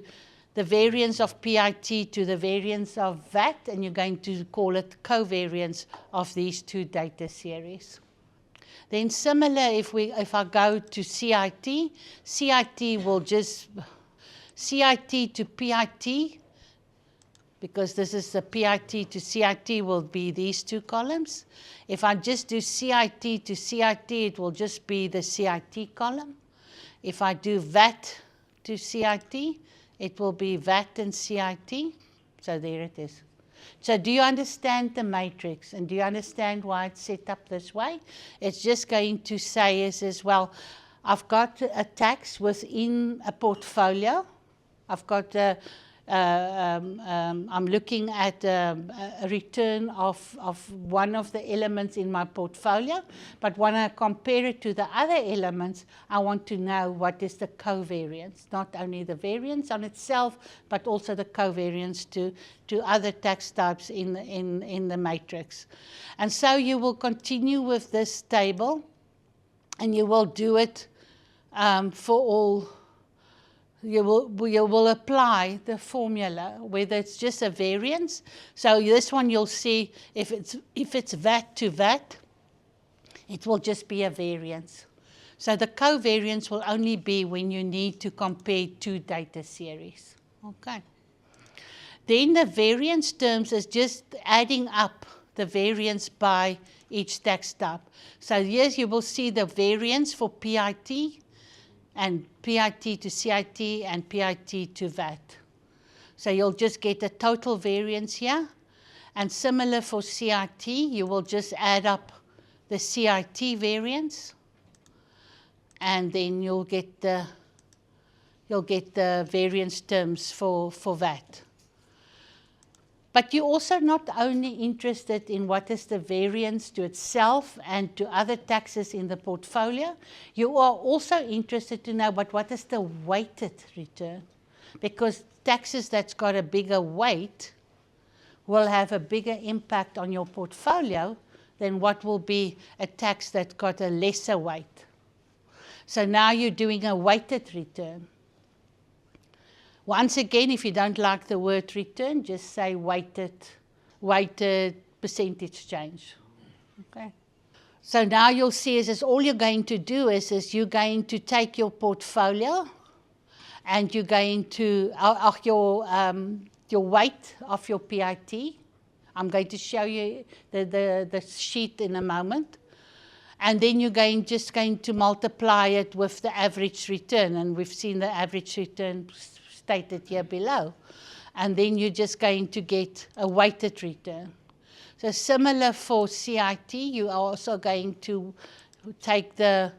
S1: the variance of PIT to the variance of VAT, and you're going to call it covariance of these two data series. Then similar, if I go to CIT, CIT will just, CIT to PIT, because this is the PIT to CIT will be these two columns. If I just do CIT to CIT, it will just be the CIT column. If I do VAT to CIT, it will be VAT and CIT. So there it is. So do you understand the matrix, and do you understand why it's set up this way? It's just going to say well, I've got a tax within a portfolio. I've got I'm looking at a return of one of the elements in my portfolio, but when I compare it to the other elements, I want to know what is the covariance, not only the variance on itself, but also the covariance to other tax types in the matrix. And so you will continue with this table, and you will do it for all. You will apply the formula, whether it's just a variance. So this one you'll see if it's VAT to VAT, it will just be a variance. So the covariance will only be when you need to compare two data series. Okay. Then the variance terms is just adding up the variance by each tax type. So yes, you will see the variance for PIT, and PIT to CIT, and PIT to VAT. So you'll just get a total variance here. And similar for CIT, you will just add up the CIT variance, and then you'll get the variance terms for VAT. But you're also not only interested in what is the variance to itself and to other taxes in the portfolio, you are also interested to know what is the weighted return. because taxes that's got a bigger weight will have a bigger impact on your portfolio than what will be a tax that's got a lesser weight. So now you're doing a weighted return. Once again, if you don't like the word return, just say weighted percentage change. Okay. So now you'll see is all you're going to do is you're going to take your portfolio and you're going to, your weight of your PIT. I'm going to show you the sheet in a moment. And then you're just going to multiply it with the average return. And we've seen the average return stated here below. And then you're just going to get a weighted return. So similar for CIT, you are also going to take the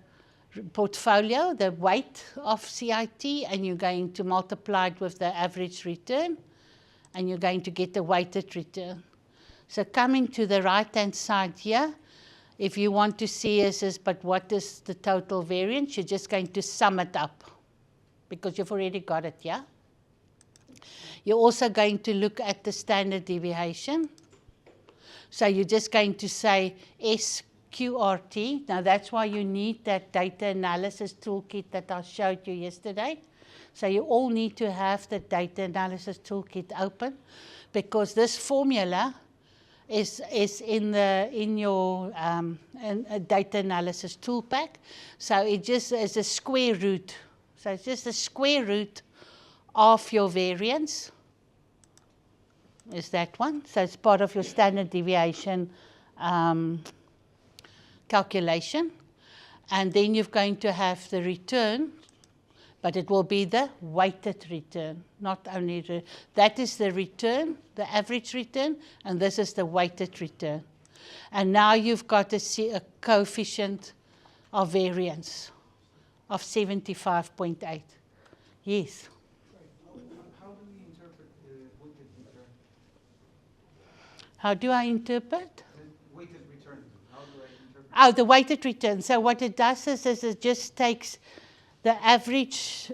S1: portfolio, the weight of CIT, and you're going to multiply it with the average return, and you're going to get the weighted return. So coming to the right-hand side here, if you want to see but what is the total variance, you're just going to sum it up because you've already got it, yeah? You're also going to look at the standard deviation. So you're just going to say SQRT. Now that's why you need that data analysis toolkit that I showed you yesterday. So you all need to have the data analysis toolkit open because this formula is in your data analysis tool pack. So it just is a square root. So it's just the square root of your variance. Is that one. So it's part of your standard deviation calculation. And then you're going to have the return, but it will be the weighted return, not only that is the return, the average return, and this is the weighted return. And now you've got a coefficient of variance of 75.8. Yes.
S2: How do we interpret the weighted return?
S1: How do I interpret?
S2: The weighted return. How do I interpret?
S1: Oh, the weighted return. So what it does is it just takes the average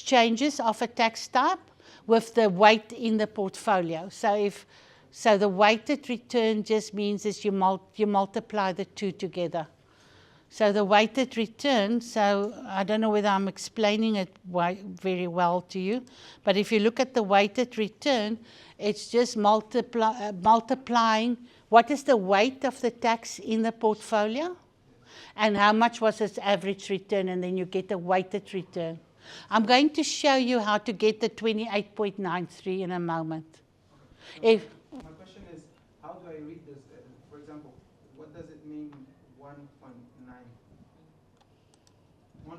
S1: changes of a tax type with the weight in the portfolio. So the weighted return just means is you multiply the two together. So the weighted return, so I don't know whether I'm explaining it very well to you, but if you look at the weighted return, it's just multiplying what is the weight of the tax in the portfolio and how much was its average return, and then you get a weighted return. I'm going to show you how to get the 28.93 in a moment.
S2: Okay. So my question is, how do I read this? For example, what does it mean 1.9? 1.9%,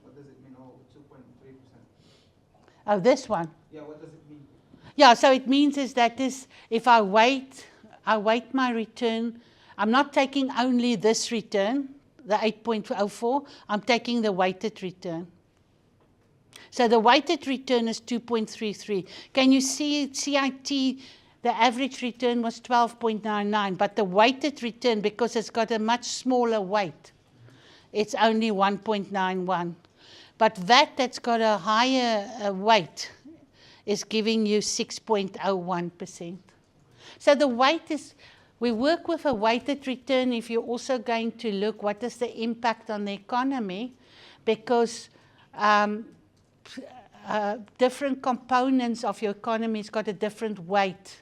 S2: what does it mean? Oh, 2.3%.
S1: Oh, this one.
S2: Yeah, what does it mean?
S1: Yeah, so it means is that if I weight my return, I'm not taking only this return, the 8.04, I'm taking the weighted return. So the weighted return is 2.33. Can you see CIT, the average return was 12.99, but the weighted return, because it's got a much smaller weight, it's only 1.91. But VAT that's got a higher weight is giving you 6.01%. So the weight is, we work with a weighted return if you're also going to look what is the impact on the economy, because different components of your economy has got a different weight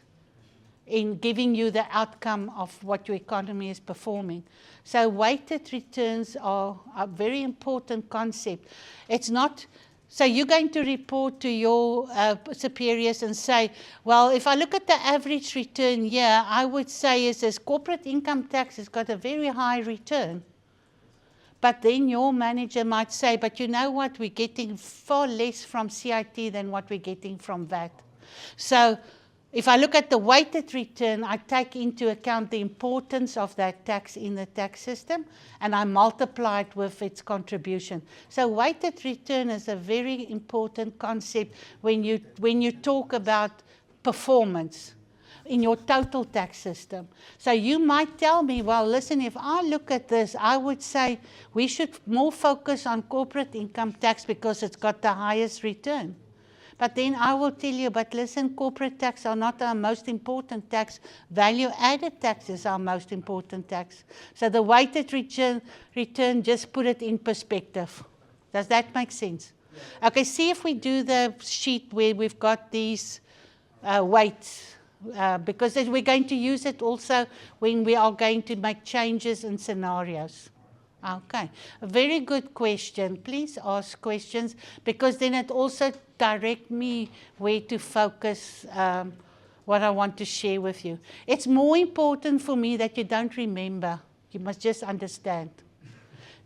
S1: in giving you the outcome of what your economy is performing. So weighted returns are a very important concept. It's not, so you're going to report to your superiors and say, well, if I look at the average return here, I would say is this corporate income tax has got a very high return. But then your manager might say, but you know what, we're getting far less from CIT than what we're getting from VAT. So if I look at the weighted return, I take into account the importance of that tax in the tax system, and I multiply it with its contribution. So weighted return is a very important concept when you talk about performance in your total tax system. So you might tell me, well, listen, if I look at this, I would say we should more focus on corporate income tax because it's got the highest return. But then I will tell you, but listen, corporate tax are not our most important tax. Value-added tax is our most important tax. So the weighted return, just put it in perspective. Does that make sense? Okay, see if we do the sheet where we've got these weights, because we're going to use it also when we are going to make changes in scenarios. Okay, a very good question. Please ask questions, because then it also direct me where to focus what I want to share with you. It's more important for me that you don't remember. You must just understand.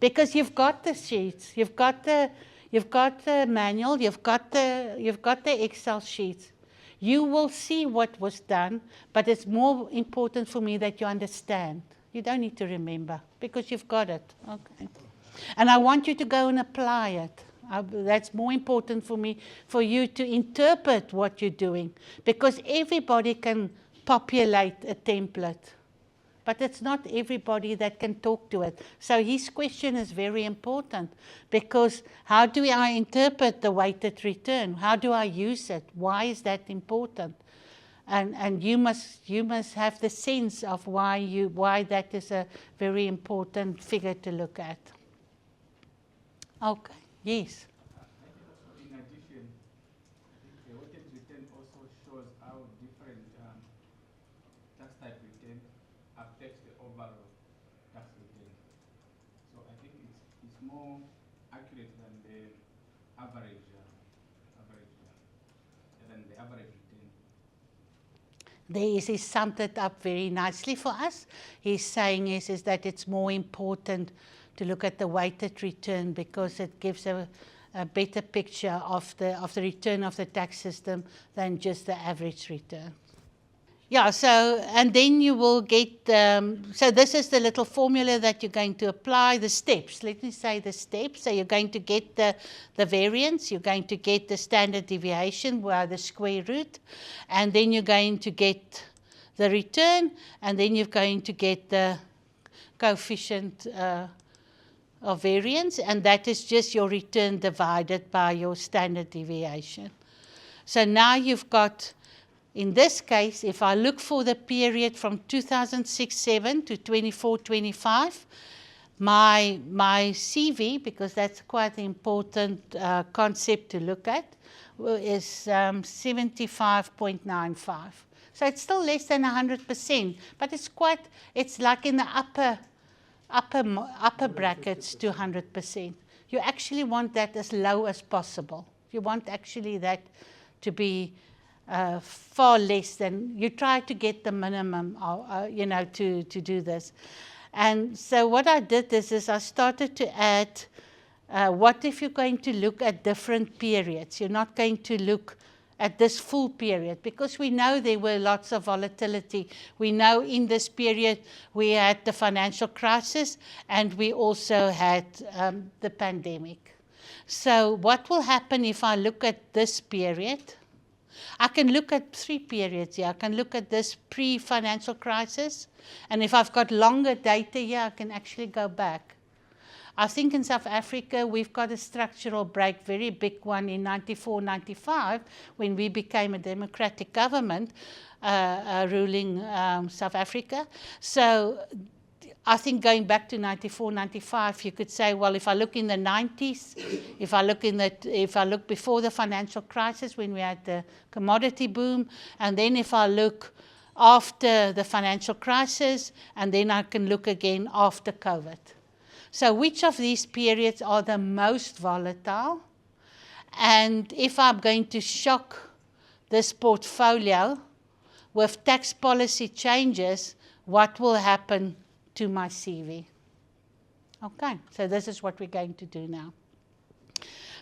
S1: Because you've got the sheets, you've got the manual, you've got the Excel sheets. You will see what was done, but it's more important for me that you understand. You don't need to remember, because you've got it. Okay. And I want you to go and apply it. That's more important for me, for you to interpret what you're doing, because everybody can populate a template, but it's not everybody that can talk to it. So his question is very important, because how do I interpret the weighted return? How do I use it? Why is that important? And you must have the sense of why that is a very important figure to look at. Okay, yes.
S5: In addition, I think the weighted return also shows how different tax type return affects the overall tax return. So I think it's more accurate than the average return.
S1: There he summed it up very nicely for us. He's saying is that it's more important to look at the weighted return, because it gives a better picture of the return of the tax system than just the average return. Yeah, so, and then you will get, so this is the little formula that you're going to apply, the steps. Let me say the steps. So you're going to get the variance, you're going to get the standard deviation by the square root, and then you're going to get the return, and then you're going to get the coefficient of variance, and that is just your return divided by your standard deviation. So now you've got, in this case, if I look for the period from 2006-07 to 24-25, my CV, because that's quite an important concept to look at, is 75.95. So it's still less than 100%, but it's like in the upper brackets to 100%. You actually want that as low as possible. You want actually that to be far less than, you try to get the minimum, to do this. And so what I did is I started to add, what if you're going to look at different periods? You're not going to look at this full period, because we know there were lots of volatility. We know in this period we had the financial crisis, and we also had the pandemic. So what will happen if I look at this period? I can look at 3 periods here. I can look at this pre-financial crisis, and if I've got longer data here, I can actually go back. I think in South Africa, we've got a structural break, very big one in 94-95, when we became a democratic government ruling South Africa. So I think going back to 94-95, you could say, well, if I look in the 90s, if I look before the financial crisis when we had the commodity boom, and then if I look after the financial crisis, and then I can look again after COVID. So which of these periods are the most volatile? And if I'm going to shock this portfolio with tax policy changes, what will happen to my CV? Okay, so this is what we're going to do now.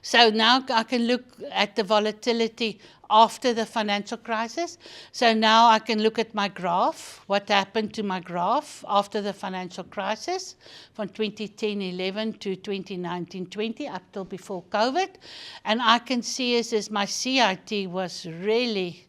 S1: So now I can look at the volatility after the financial crisis. So now I can look at my graph, what happened to my graph after the financial crisis from 2010-11 to 2019-20, up till before COVID. And I can see as my CIT was really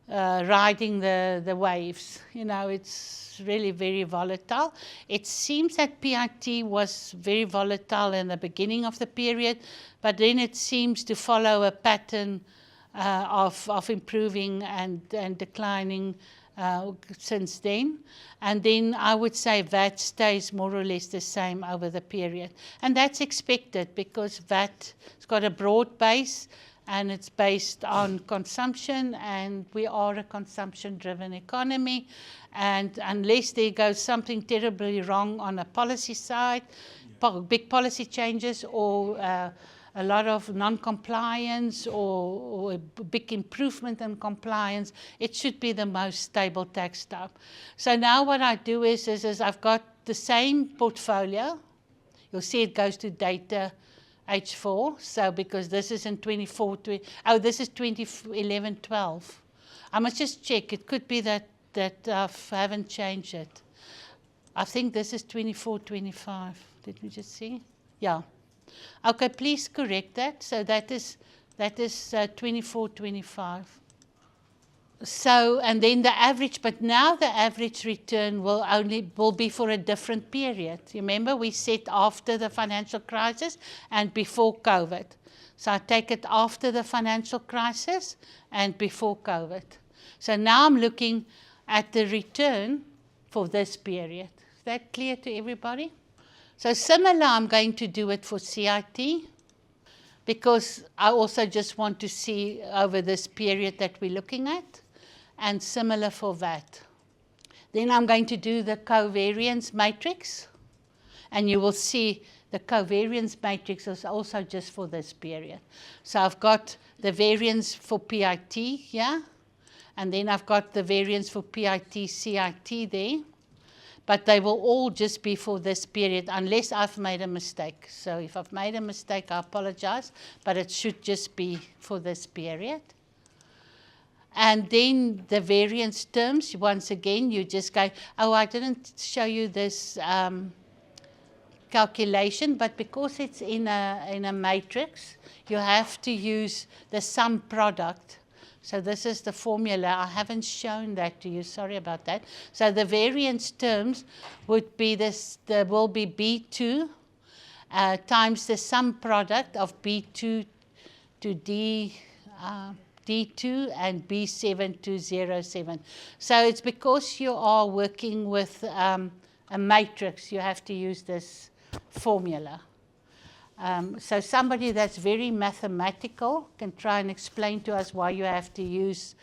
S1: riding the waves. You know, it's really very volatile. It seems that PIT was very volatile in the beginning of the period, but then it seems to follow a pattern of improving and declining since then. And then I would say VAT stays more or less the same over the period. And that's expected because VAT has got a broad base and it's based on consumption, and we are a consumption-driven economy. And unless there goes something terribly wrong on a policy side, big policy changes or a lot of non-compliance or a big improvement in compliance, it should be the most stable tax type. So now what I do is I've got the same portfolio. You'll see it goes to data H4, so because this is in this is 2011-12. I must just check. It could be that I haven't changed it. I think this is 24-25. Did we just see? Yeah. Okay, please correct that. So that is 24-25. So, and then the average, but now the average return will be for a different period. You remember we said after the financial crisis and before COVID. So I take it after the financial crisis and before COVID. So now I'm looking at the return for this period. Is that clear to everybody? So similar, I'm going to do it for CIT because I also just want to see over this period that we're looking at, and similar for VAT. Then I'm going to do the covariance matrix, and you will see the covariance matrix is also just for this period. So I've got the variance for PIT here, and then I've got the variance for PIT, CIT there. But they will all just be for this period unless I've made a mistake. So if I've made a mistake, I apologize, but it should just be for this period. And then the variance terms, once again, you just go, oh, I didn't show you this calculation, but because it's in a matrix, you have to use the sum product. So this is the formula. I haven't shown that to you. Sorry about that. So the variance terms would be this. There will be B2 times the sum product of B2 to D2 and B7 to 07. So it's because you are working with a matrix, you have to use this formula. So somebody that's very mathematical can try and explain to us why you have to use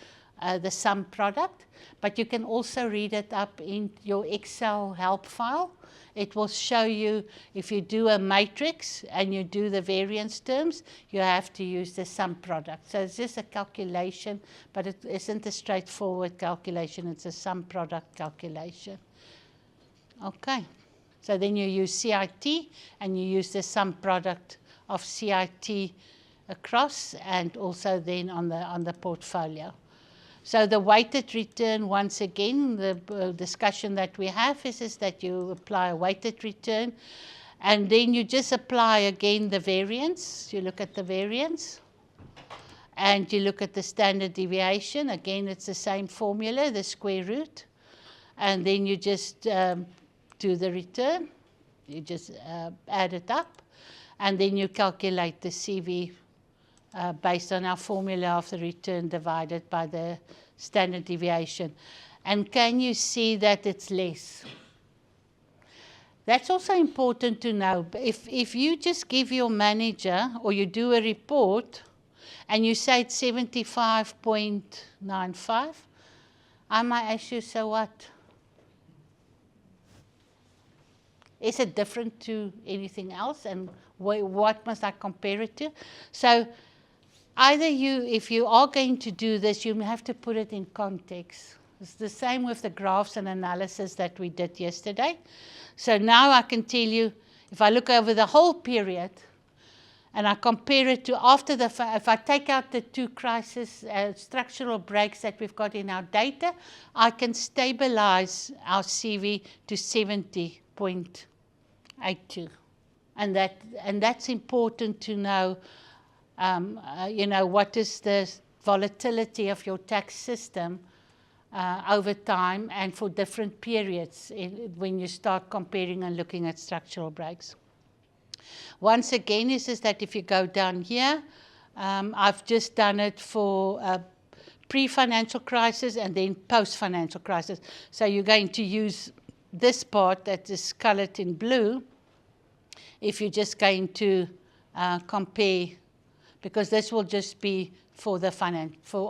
S1: the sum product, but you can also read it up in your Excel help file. It will show you if you do a matrix and you do the variance terms, you have to use the sum product. So it's just a calculation, but it isn't a straightforward calculation. It's a sum product calculation. Okay. So then you use CIT and you use the sum product of CIT across and also then on the portfolio. So the weighted return, once again, the discussion that we have is that you apply a weighted return and then you just apply again the variance. You look at the variance and you look at the standard deviation. Again, it's the same formula, the square root. And then you just do the return, you just add it up, and then you calculate the CV based on our formula of the return divided by the standard deviation. And can you see that it's less? That's also important to know. If you just give your manager or you do a report and you say it's 75.95, I might ask you, so what? Is it different to anything else? And what must I compare it to? So either if you are going to do this, you have to put it in context. It's the same with the graphs and analysis that we did yesterday. So now I can tell you, if I look over the whole period and I compare it to after if I take out the two crisis structural breaks that we've got in our data, I can stabilize our CV to 70.82. And that's important to know, you know, what is the volatility of your tax system over time and for different periods when you start comparing and looking at structural breaks. Once again, is that if you go down here, I've just done it for pre-financial crisis and then post-financial crisis. So you're going to use this part that is colored in blue if you're just going to compare, because this will just be for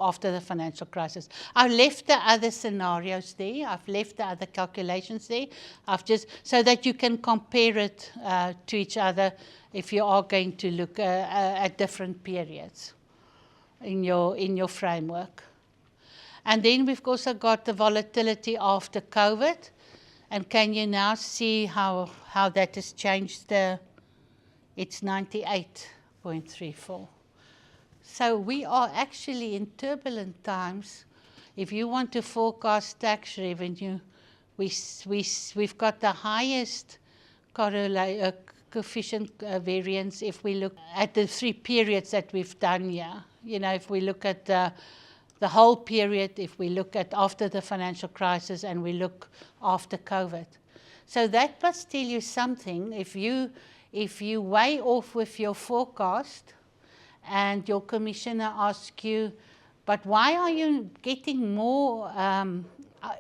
S1: after the financial crisis. I've left the other scenarios there. I've left the other calculations there. I've just so that you can compare it to each other if you are going to look at different periods in your framework. And then we've also got the volatility after COVID. And can you now see how that has changed? It's 98.34. So we are actually in turbulent times. If you want to forecast tax revenue, we've got the highest coefficient variance if we look at the 3 periods that we've done here. You know, if we look at the whole period, if we look at after the financial crisis and we look after COVID. So that must tell you something. If you way off with your forecast, and your commissioner asks you, but why are you getting more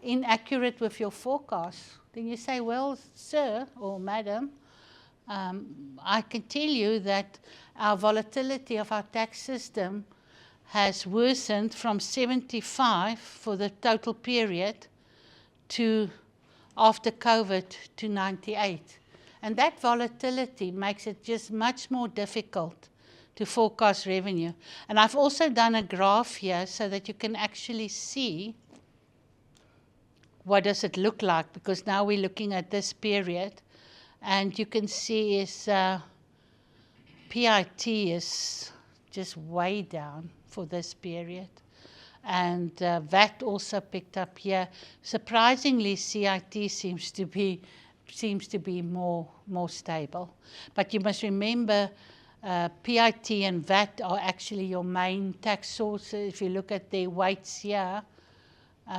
S1: inaccurate with your forecast? Then you say, well, sir or madam, I can tell you that our volatility of our tax system has worsened from 75 for the total period to after COVID to 98. And that volatility makes it just much more difficult to forecast revenue. And I've also done a graph here so that you can actually see what does it look like, because now we're looking at this period and you can see is PIT is just way down for this period. And VAT also picked up here. Surprisingly, CIT seems to be more stable. But you must remember PIT and VAT are actually your main tax sources. If you look at their weights here,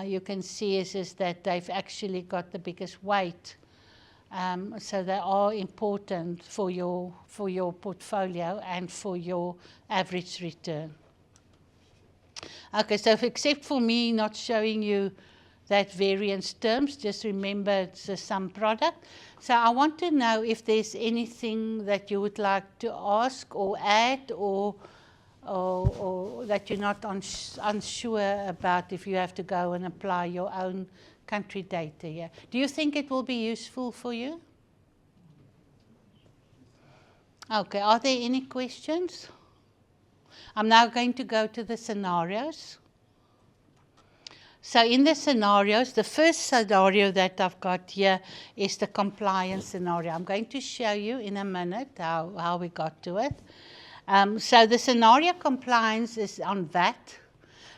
S1: you can see is that they've actually got the biggest weight. So they are important for your portfolio and for your average return. Okay, so except for me not showing you that variance terms, just remember it's a sum product. So I want to know if there's anything that you would like to ask or add, or that you're not unsure about if you have to go and apply your own country data here. Do you think it will be useful for you? Okay, are there any questions? I'm now going to go to the scenarios. So in the scenarios, the first scenario that I've got here is the compliance scenario. I'm going to show you in a minute how we got to it. So the scenario compliance is on VAT.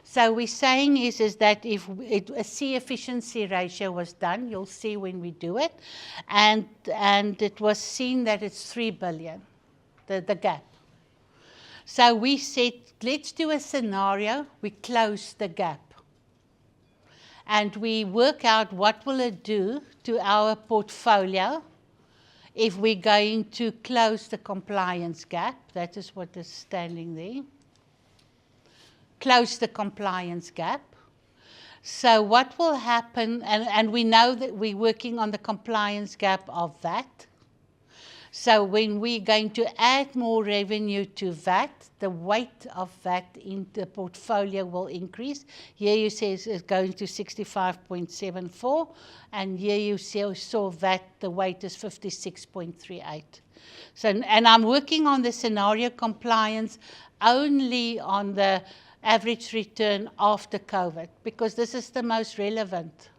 S1: So we're saying is that if a C efficiency ratio was done, you'll see when we do it, and it was seen that it's 3 billion, the gap. So we said, let's do a scenario, we close the gap. And we work out what will it do to our portfolio if we're going to close the compliance gap. That is what is standing there. Close the compliance gap. So what will happen, and we know that we're working on the compliance gap of VAT. So when we're going to add more revenue to VAT, the weight of VAT in the portfolio will increase. Here you see it's going to 65.74, and here you saw VAT, the weight is 56.38. So, and I'm working on the scenario compliance only on the average return after COVID, because this is the most relevant.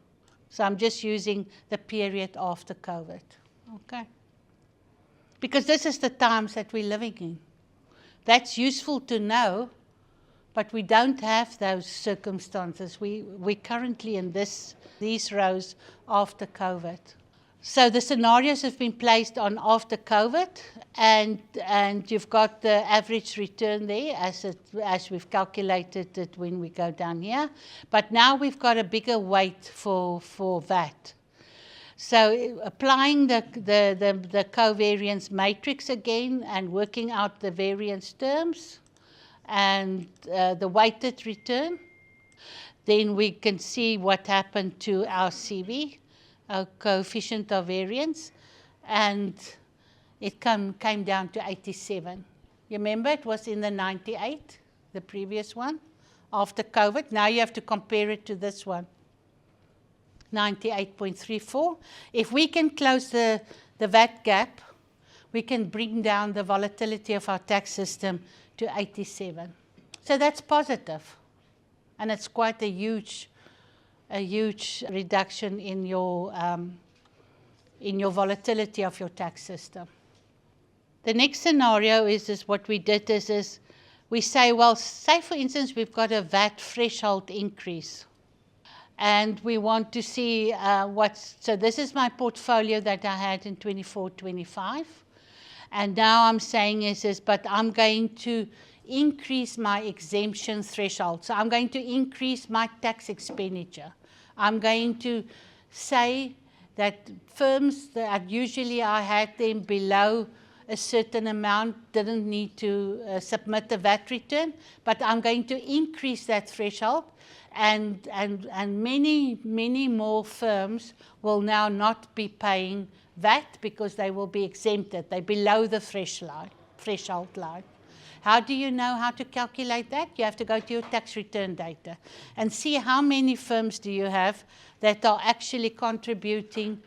S1: So I'm just using the period after COVID, okay? Because this is the times that we're living in. That's useful to know, but we don't have those circumstances. We're currently in these rows after COVID. So the scenarios have been placed on after COVID, and you've got the average return there as we've calculated it when we go down here. But now we've got a bigger weight for VAT. So applying the covariance matrix again and working out the variance terms and the weighted return, then we can see what happened to our CV, our coefficient of variance, and it came down to 87. You remember it was in the 98, the previous one, after COVID. Now you have to compare it to this one, 98.34. If we can close the VAT gap, we can bring down the volatility of our tax system to 87. So that's positive, and it's quite a huge reduction in your volatility of your tax system. The next scenario is what we did is we say, well, say for instance we've got a VAT threshold increase, and we want to see so this is my portfolio that I had in 24-25, and now I'm saying but I'm going to increase my exemption threshold. So I'm going to increase my tax expenditure. I'm going to say that firms that usually I had them below a certain amount didn't need to submit a VAT return, but I'm going to increase that threshold, and many more firms will now not be paying VAT because they will be exempted. They're below the threshold line. How do you know how to calculate that? You have to go to your tax return data and see how many firms do you have that are actually contributing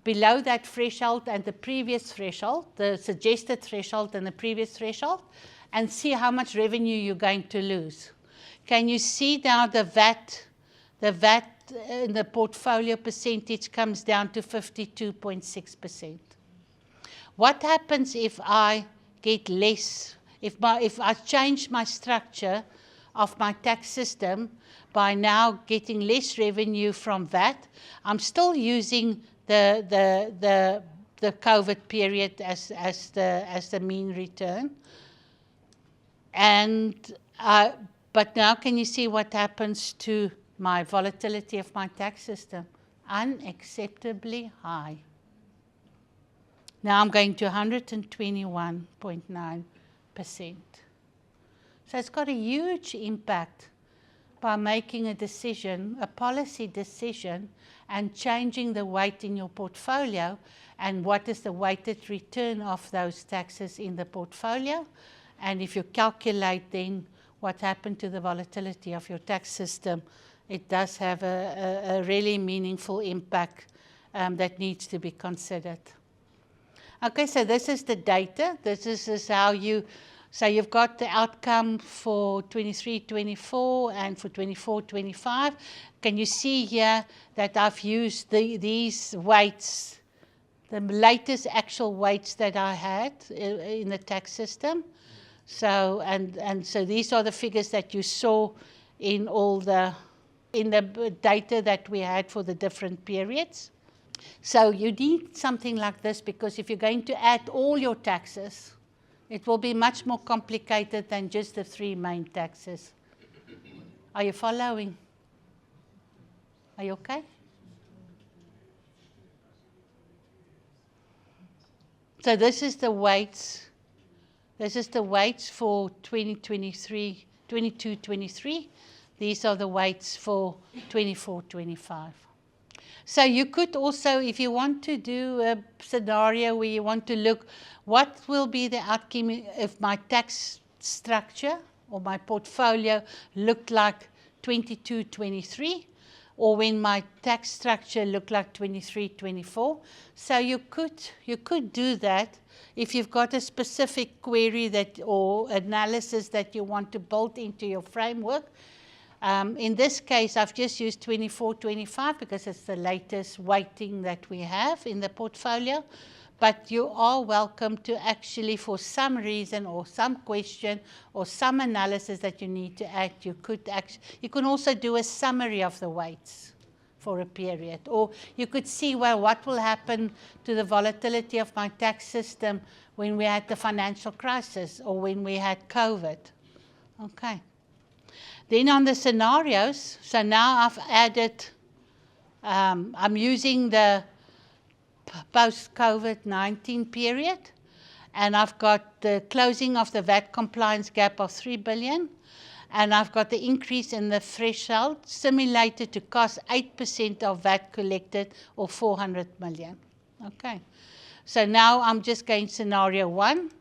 S1: below that threshold and the previous threshold, the suggested threshold and the previous threshold, and see how much revenue you're going to lose. Can you see now the VAT in the portfolio percentage comes down to 52.6%. What happens if I get less? If I change my structure of my tax system by now getting less revenue from VAT, I'm still using the COVID period as the mean return. But now can you see what happens to my volatility of my tax system? Unacceptably high. Now I'm going to 121.9%. So it's got a huge impact by making a decision, a policy decision, and changing the weight in your portfolio and what is the weighted return of those taxes in the portfolio. And if you calculate then what happened to the volatility of your tax system, it does have a really meaningful impact that needs to be considered. Okay, so this is the data. This is how so you've got the outcome for 23-24 and for 24-25. Can you see here that I've used these weights, the latest actual weights that I had in the tax system? So and so these are the figures that you saw in the data that we had for the different periods. So you need something like this, because if you're going to add all your taxes, it will be much more complicated than just the 3 main taxes. Are you following? Are you okay? So this is the weights. This is the weights for 2023, 22-23. These are the weights for 24-25. So you could also, if you want to do a scenario where you want to look, what will be the outcome if my tax structure or my portfolio looked like 22-23, or when my tax structure looked like 23-24. So you could do that if you've got a specific query or analysis that you want to build into your framework. In this case, I've just used 24-25 because it's the latest weighting that we have in the portfolio. But you are welcome to actually, for some reason or some question or some analysis that you need to add, you can also do a summary of the weights for a period. Or you could see, well, what will happen to the volatility of my tax system when we had the financial crisis or when we had COVID. Okay. Then on the scenarios, so now I've added, I'm using the post-COVID-19 period, and I've got the closing of the VAT compliance gap of 3 billion, and I've got the increase in the threshold simulated to cost 8% of VAT collected, or 400 million. Okay. So now I'm just going scenario 1,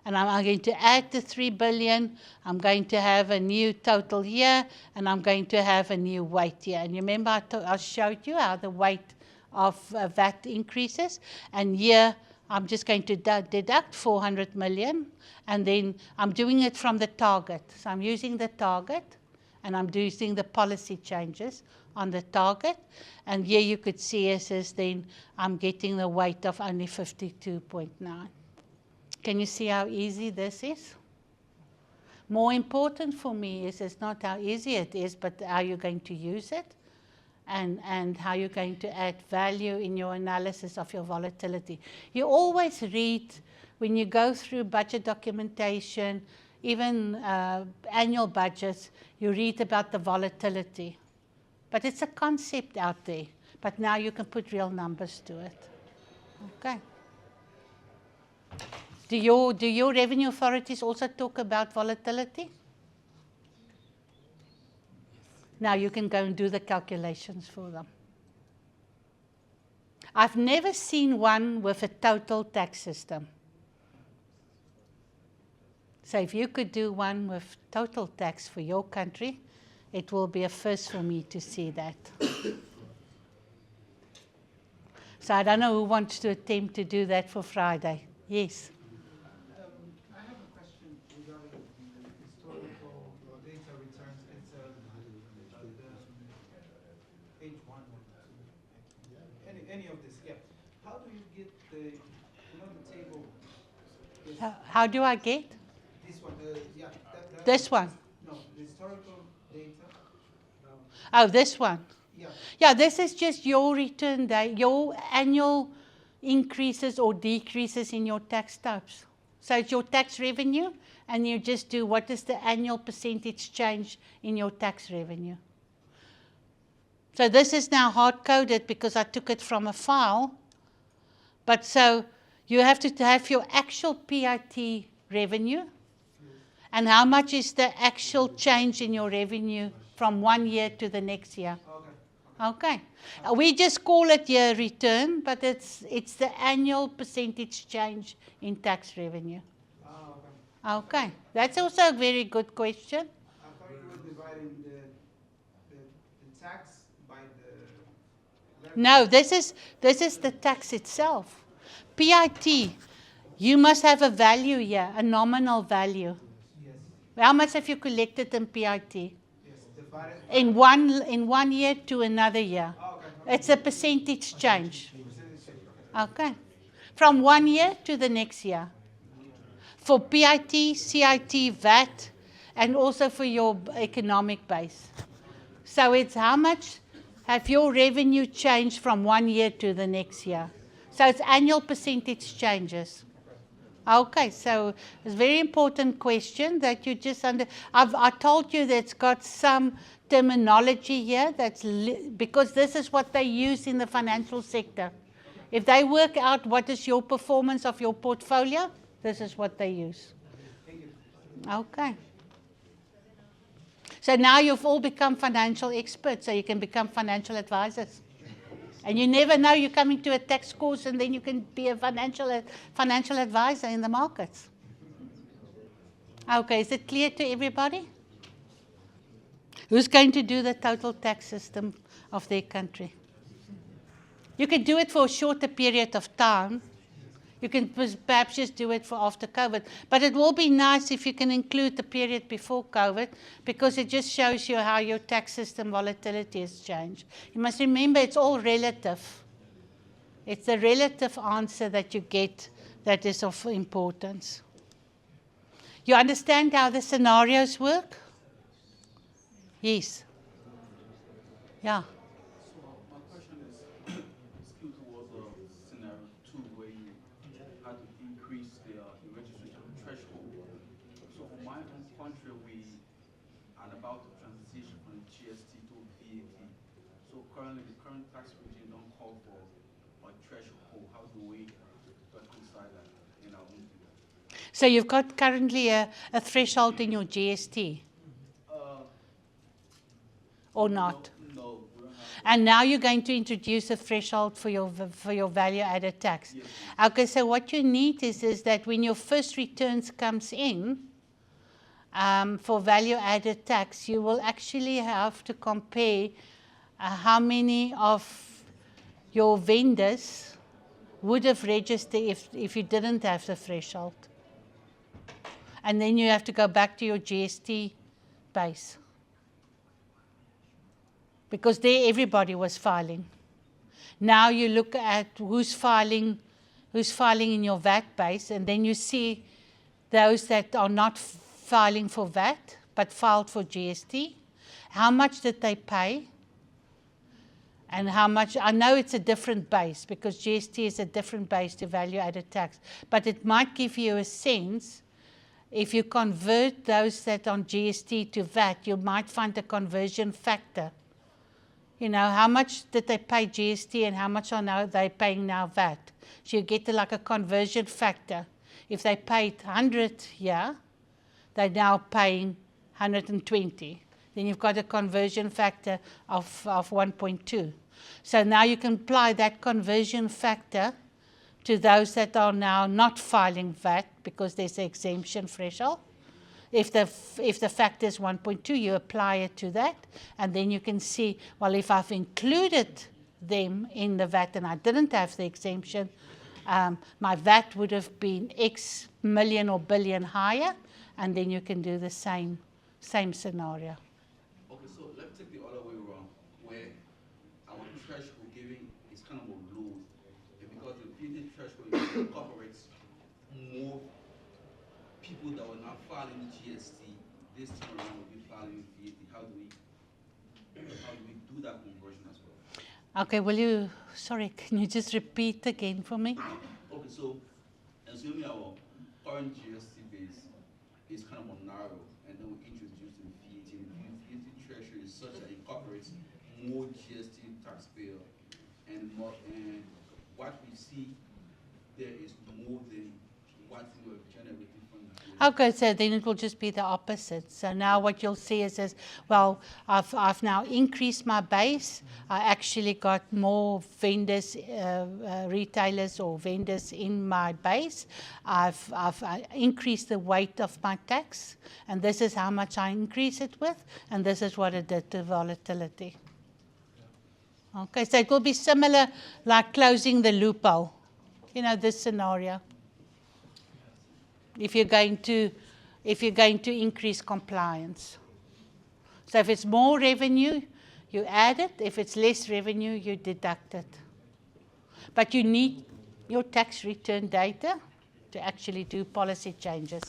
S1: and I'm going to add the 3 billion. I'm going to have a new total here, and I'm going to have a new weight here. And you remember I showed you how the weight of VAT increases, and here I'm just going to deduct 400 million, and then I'm doing it from the target. So I'm using the target, and I'm using the policy changes on the target, and here you could see as then I'm getting the weight of only 52.9. Can you see how easy this is? More important for me is not how easy it is, but how you're going to use it, and how you're going to add value in your analysis of your volatility. You always read, when you go through budget documentation, even annual budgets, you read about the volatility. But it's a concept out there. But now you can put real numbers to it. Okay. Do your revenue authorities also talk about volatility? Now you can go and do the calculations for them. I've never seen one with a total tax system. So if you could do one with total tax for your country, it will be a first for me to see that. So I don't know who wants to attempt to do that for Friday. Yes.
S2: I have a question regarding the historical data returns. It's page 1 or 2. Any of this, yeah. How do you get the table?
S1: How do I get?
S2: This one, yeah.
S1: This one?
S2: No, the historical data.
S1: Oh, this one?
S2: Yeah.
S1: Yeah, this is just your return day, your annual increases or decreases in your tax types. So it's your tax revenue, and you just do what is the annual percentage change in your tax revenue. So this is now hard-coded because I took it from a file. But so you have to have your actual PIT revenue, and how much is the actual change in your revenue from one year to the next year. Okay. We just call it year return, but it's the annual percentage change in tax revenue. Okay. That's also a very good question.
S2: I thought you were dividing the tax by the...
S1: No, this is the tax itself. PIT, you must have a value here, a nominal value.
S2: Yes.
S1: How much have you collected in PIT?
S2: Yes. Divided.
S1: In one year to another year.
S2: Oh, okay.
S1: It's a percentage change. Okay. From 1 year to the next year. For PIT, CIT, VAT, and also for your economic base. So it's how much have your revenue changed from 1 year to the next year. So it's annual percentage changes. Okay, so it's a very important question that you just I told you that it's got some terminology here because this is what they use in the financial sector. If they work out what is your performance of your portfolio, this is what they use. Okay. So now you've all become financial experts, so you can become financial advisors. And you never know, you're coming to a tax course and then you can be a financial advisor in the markets. Okay, is it clear to everybody? Who's going to do the total tax system of their country? You can do it for a shorter period of time. You can perhaps just do it for after COVID. But it will be nice if you can include the period before COVID, because it just shows you how your tax system volatility has changed. You must remember it's all relative. It's the relative answer that you get that is of importance. You understand how the scenarios work? Yes. Yeah.
S2: So
S6: increase the registration threshold. So for my home country, we are about to transition from GST to VAT. So currently, the current tax regime don't call for a threshold. How do we reconcile that in our own view?
S1: So you've got currently a threshold in your GST, or not?
S6: No, we don't have.
S1: And now you're going to introduce a threshold for your value-added tax.
S6: Yes.
S1: Okay, so what you need is that when your first returns comes in for value-added tax, you will actually have to compare how many of your vendors would have registered if you didn't have the threshold. And then you have to go back to your GST base, because there everybody was filing. Now you look at who's filing in your VAT base, and then you see those that are not filing for VAT but filed for GST. How much did they pay? And how much? I know it's a different base because GST is a different base to value-added tax, but it might give you a sense. If you convert those that on GST to VAT, you might find a conversion factor. You know, how much did they pay GST and how much are they paying now VAT? So you get like a conversion factor. If they paid 100 here, they're now paying 120. Then you've got a conversion factor of 1.2. So now you can apply that conversion factor to those that are now not filing VAT because there's an exemption threshold. If the factor is 1.2, you apply it to that, and then you can see, well, if I've included them in the VAT and I didn't have the exemption, my VAT would have been X million or billion higher, and then you can do the same scenario.
S6: Okay, so let's take the other way around, where our threshold giving is kind of low, because the VAT threshold incorporates more people that were not filing GST this time around will be filing VAT. How do we do that conversion as well?
S1: Okay, sorry, can you just repeat again for me?
S6: Okay, so assuming our current GST base is kind of more narrow, and then we introduce the VAT, and the VAT threshold is such that it incorporates more GST taxpayer, and what we see there is more than what we are generating from the GST.
S1: Okay, so then it will just be the opposite. So now what you'll see is well, I've now increased my base. I actually got more vendors, retailers or vendors in my base. I've increased the weight of my tax, and this is how much I increase it with, and this is what it did to volatility. Okay, so it will be similar like closing the loophole, you know, this scenario. If you're going to increase compliance. So if it's more revenue, you add it. If it's less revenue, you deduct it. But you need your tax return data to actually do policy changes.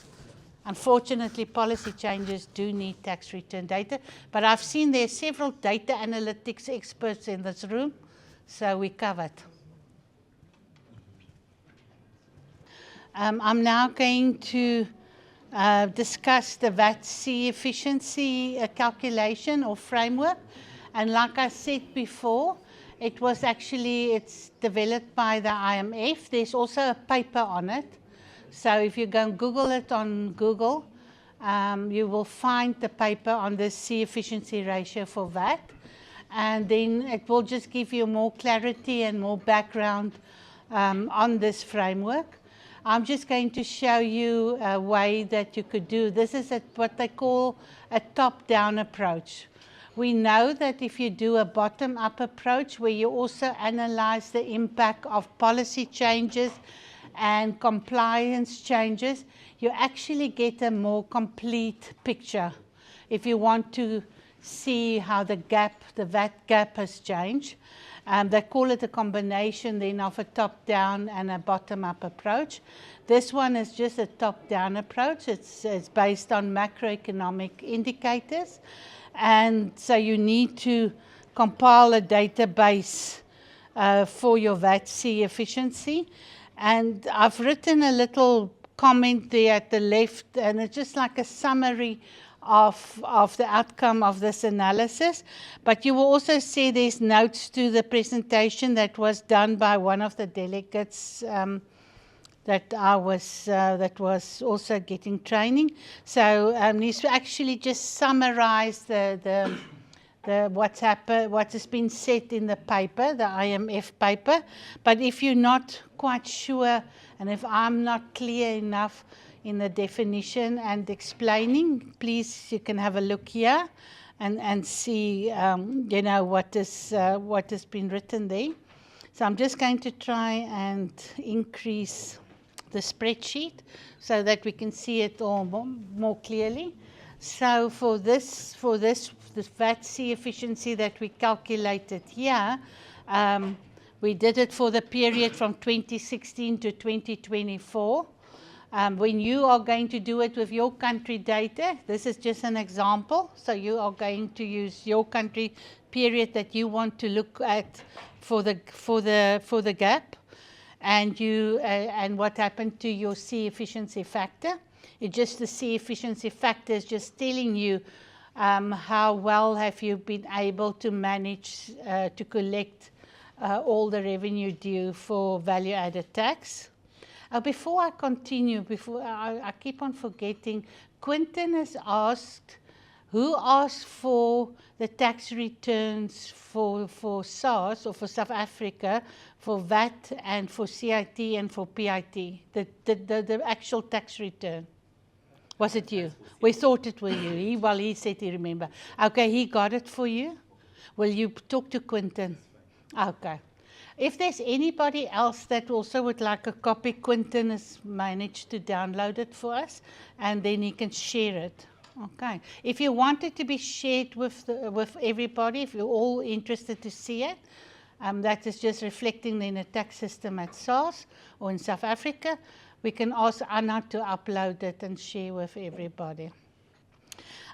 S1: Unfortunately, policy changes do need tax return data, but I've seen there are several data analytics experts in this room, so we covered. I'm now going to discuss the VAT-C efficiency calculation or framework. And like I said before, it's developed by the IMF. There's also a paper on it. So if you go and Google it on Google, you will find the paper on the C efficiency ratio for VAT. And then it will just give you more clarity and more background on this framework. I'm just going to show you a way that you could do. This is what they call a top-down approach. We know that if you do a bottom-up approach where you also analyze the impact of policy changes and compliance changes, you actually get a more complete picture. If you want to see how the VAT gap has changed, they call it a combination then of a top-down and a bottom-up approach. This one is just a top-down approach. It's based on macroeconomic indicators. And so you need to compile a database for your VAT-C efficiency. And I've written a little comment there at the left, and it's just like a summary of the outcome of this analysis. But you will also see there's notes to the presentation that was done by one of the delegates that was also getting training. So he's actually just summarized what's happened, what has been said in the paper, the IMF paper. But if you're not quite sure, and if I'm not clear enough in the definition and explaining, please, you can have a look here and see, what has been written there. So I'm just going to try and increase the spreadsheet so that we can see it all more clearly. So for this VAT-C efficiency that we calculated here, we did it for the period from 2016 to 2024. When you are going to do it with your country data, this is just an example. So you are going to use your country period that you want to look at for the gap, and what happened to your C efficiency factor. It's just the C efficiency factor is just telling you how well have you been able to manage to collect all the revenue due for value-added tax. Before I continue, I keep on forgetting, Quinton has asked, who asked for the tax returns for SARS or for South Africa, for VAT and for CIT and for PIT, the actual tax return? Was it you? We thought it was you. He said he remember. Okay, he got it for you. Will you talk to Quinton? Okay. If there's anybody else that also would like a copy, Quinton has managed to download it for us, and then he can share it. Okay. If you want it to be shared with everybody, if you're all interested to see it, that is just reflecting in the tax system at SARS or in South Africa, we can ask Anna to upload it and share with everybody.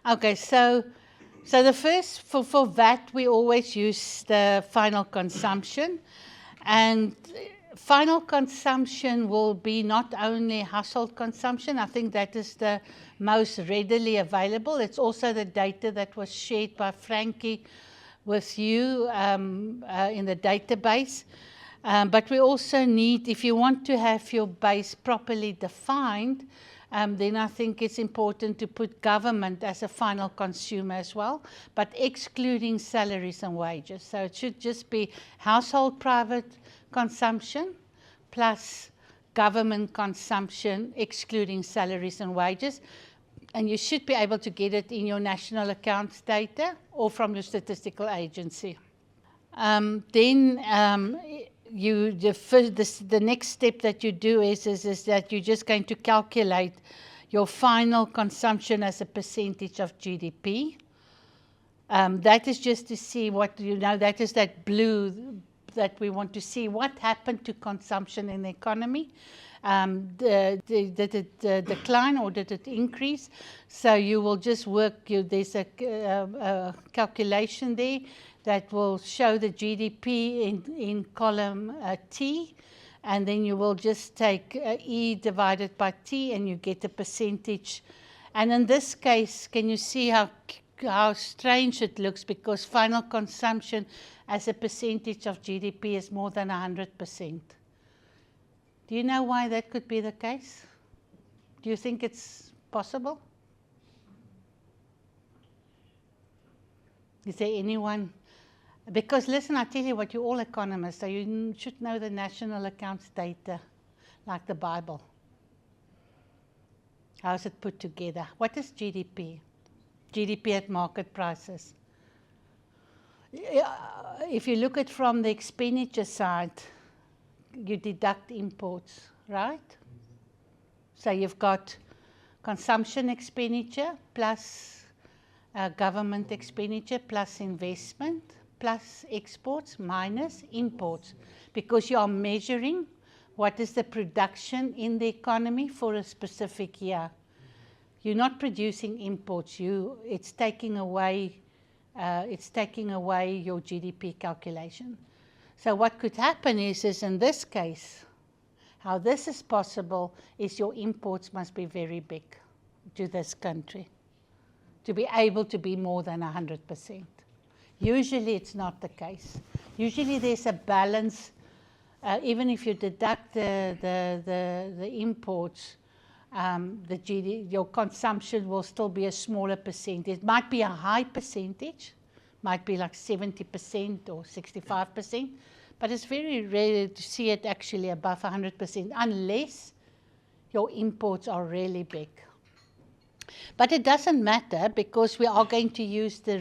S1: Okay, so the first, for VAT, we always use the final consumption. And final consumption will be not only household consumption, I think that is the most readily available. It's also the data that was shared by Frankie with you in the database. But we also need, if you want to have your base properly defined, then I think it's important to put government as a final consumer as well, but excluding salaries and wages. So it should just be household private consumption plus government consumption, excluding salaries and wages. And you should be able to get it in your national accounts data or from your statistical agency. The next step that you do is that you're just going to calculate your final consumption as a percentage of GDP. That is just to see what, that is that blue that we want to see what happened to consumption in the economy. Did it decline or did it increase? So you will just work, there's a calculation there that will show the GDP in column T, and then you will just take E divided by T and you get a percentage. And in this case, can you see how strange it looks, because final consumption as a percentage of GDP is more than 100%. Do you know why that could be the case? Do you think it's possible? Is there anyone? Because listen, I tell you what, you're all economists, so you should know the national accounts data, like the Bible. How is it put together? What is GDP? GDP at market prices. If you look at from the expenditure side, you deduct imports, right? So you've got consumption expenditure plus government expenditure plus investment plus exports minus imports, because you are measuring what is the production in the economy for a specific year. You're not producing imports. It's taking away your GDP calculation. So what could happen is in this case, How this is possible is your imports must be very big to this country to be able to be more than 100%. Usually it's not the case. Usually there's a balance, even if you deduct the imports, your consumption will still be a smaller percentage. It might be a high percentage, might be like 70% or 65%, but it's very rare to see it actually above 100% unless your imports are really big. But it doesn't matter because we are going to use the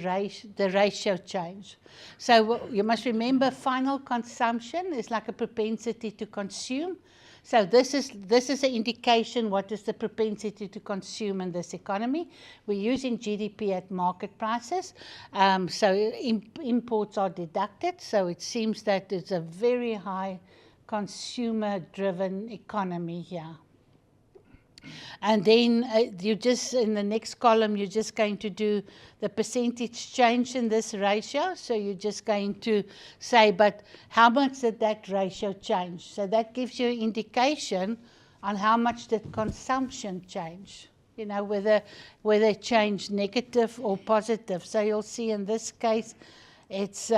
S1: ratio change. So you must remember final consumption is like a propensity to consume. So this is an indication what is the propensity to consume in this economy. We're using GDP at market prices. So imports are deducted. So it seems that it's a very high consumer-driven economy here. And then you just, in the next column, you're just going to do the percentage change in this ratio. So you're just going to say, but how much did that ratio change? So that gives you an indication on how much did consumption change, you know, whether it changed negative or positive. So you'll see in this case, it's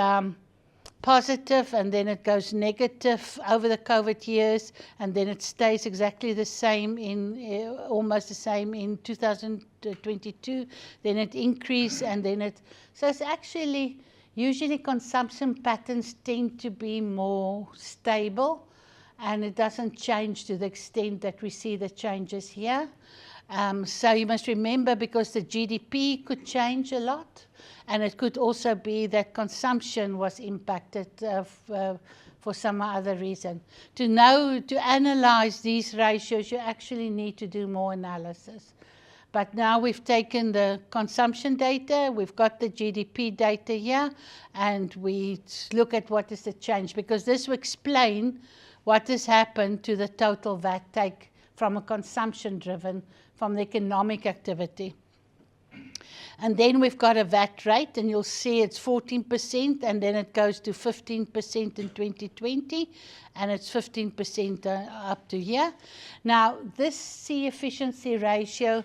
S1: positive, and then it goes negative over the COVID years, and then it stays exactly the same in almost the same in 2022. Then it increased, and then it. So it's actually usually consumption patterns tend to be more stable, and it doesn't change to the extent that we see the changes here. So you must remember, because the GDP could change a lot. And it could also be that consumption was impacted for some other reason. To analyze these ratios, you actually need to do more analysis. But now we've taken the consumption data, we've got the GDP data here, and we look at what is the change, because this will explain what has happened to the total VAT take from a consumption-driven, from the economic activity. And then we've got a VAT rate, and you'll see it's 14%, and then it goes to 15% in 2020, and it's 15% up to here. Now, this C efficiency ratio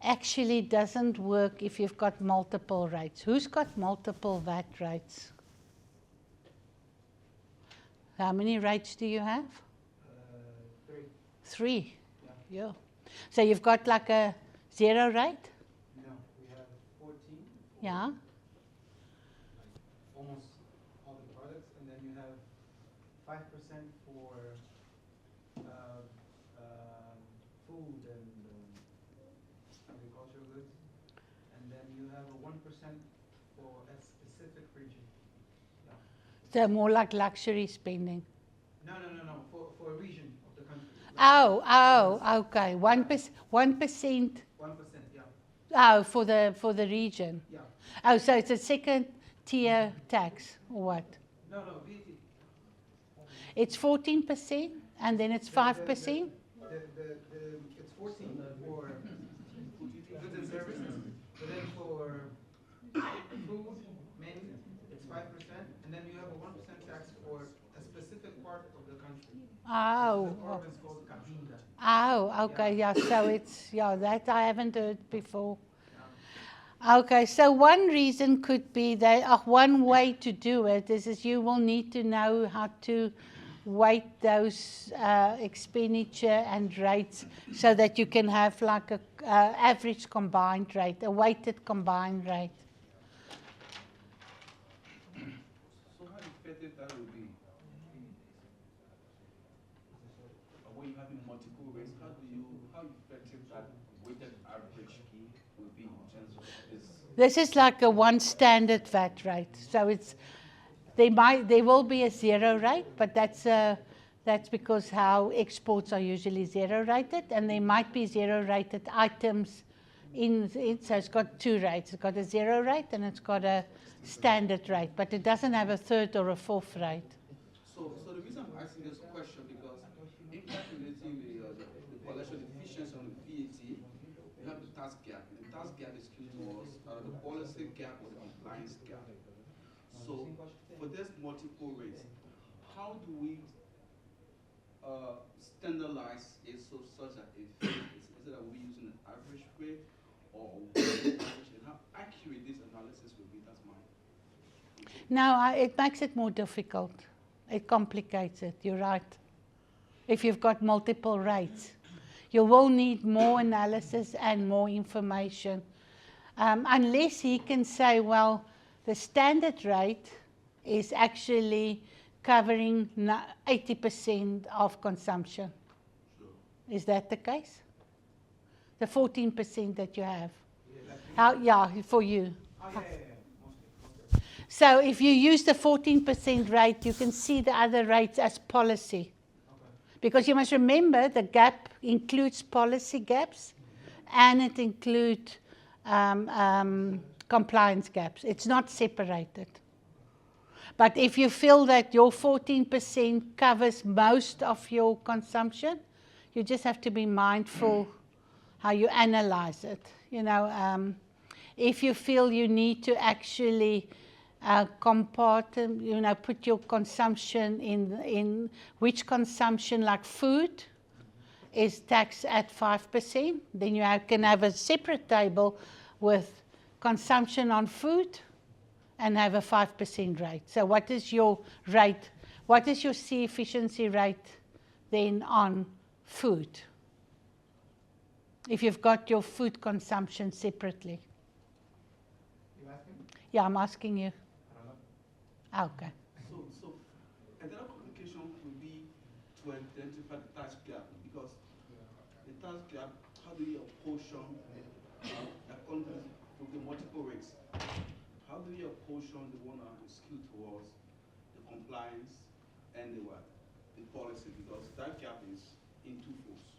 S1: actually doesn't work if you've got multiple rates. Who's got multiple VAT rates? How many rates do you have?
S2: 3.
S1: 3? Yeah. So you've got like a 0 rate? Yeah.
S2: Almost all the products, and then you have 5% for food and agricultural goods, and then you have a 1% for a specific region. Yeah.
S1: So more like luxury spending.
S2: No. For a region of the country.
S1: Okay. 1%. 1%.
S2: 1%. Yeah.
S1: Oh, for the region.
S2: Yeah.
S1: Oh, so it's a second tier tax, or what?
S2: No, VAT.
S1: It's 14%, and then it's 5%?
S2: It's 14 for goods and services, but then for food, mainly, it's 5%, and then you have a 1% tax for a specific part of the country.
S1: Oh.
S2: The province called Cabinda.
S1: Oh, okay, yeah, so it's, that I haven't heard before. Okay, so one reason could be that one way to do it is you will need to know how to weight those expenditure and rates so that you can have like a average combined rate, a weighted combined rate.
S6: So how effective that will be? When you have multiple rates, how effective that weighted average will be in terms of this?
S1: This is like a one standard VAT rate. So there will be a 0 rate, but that's because how exports are usually 0 rated, and there might be 0 rated items in so it's got 2 rates. It's got a 0 rate and it's got a standard rate, but it doesn't have a 3rd or a 4th rate.
S6: So the reason I'm asking this question, because in calculating the collection efficiency on the VAT, you have the tax gap. The tax gap is skewed towards the policy gap or the compliance gap. So for this multiple rates, how do we standardize it so such that is it that we're using an average rate or weighted average, and how accurate this analysis will be? That's mine.
S1: No, it makes it more difficult. It complicates it, you're right. If you've got multiple rates, you will need more analysis and more information. Unless he can say, well, the standard rate is actually covering 80% of consumption.
S6: Sure.
S1: Is that the case? The 14% that you have?
S2: Yeah, like
S1: Yeah, for you.
S2: Oh, yeah. Mostly.
S1: So if you use the 14% rate, you can see the other rates as policy.
S2: Okay.
S1: Because you must remember the gap includes policy gaps and it includes compliance gaps. It's not separated. But if you feel that your 14% covers most of your consumption, you just have to be mindful how you analyze it. You know, if you feel you need to actually put your consumption in which consumption, like food, is taxed at 5%, then you can have a separate table with consumption on food and have a 5% rate. So what is your rate? What is your C efficiency rate then on food? If you've got your food consumption separately.
S2: You asking?
S1: Yeah, I'm asking you.
S2: I don't know.
S1: Okay.
S6: So another complication would be to identify the tax gap, because the tax gap, how do you apportion according to the multiple rates? How do you apportion the one that is skewed towards the compliance and the policy? Because that gap is in two folds.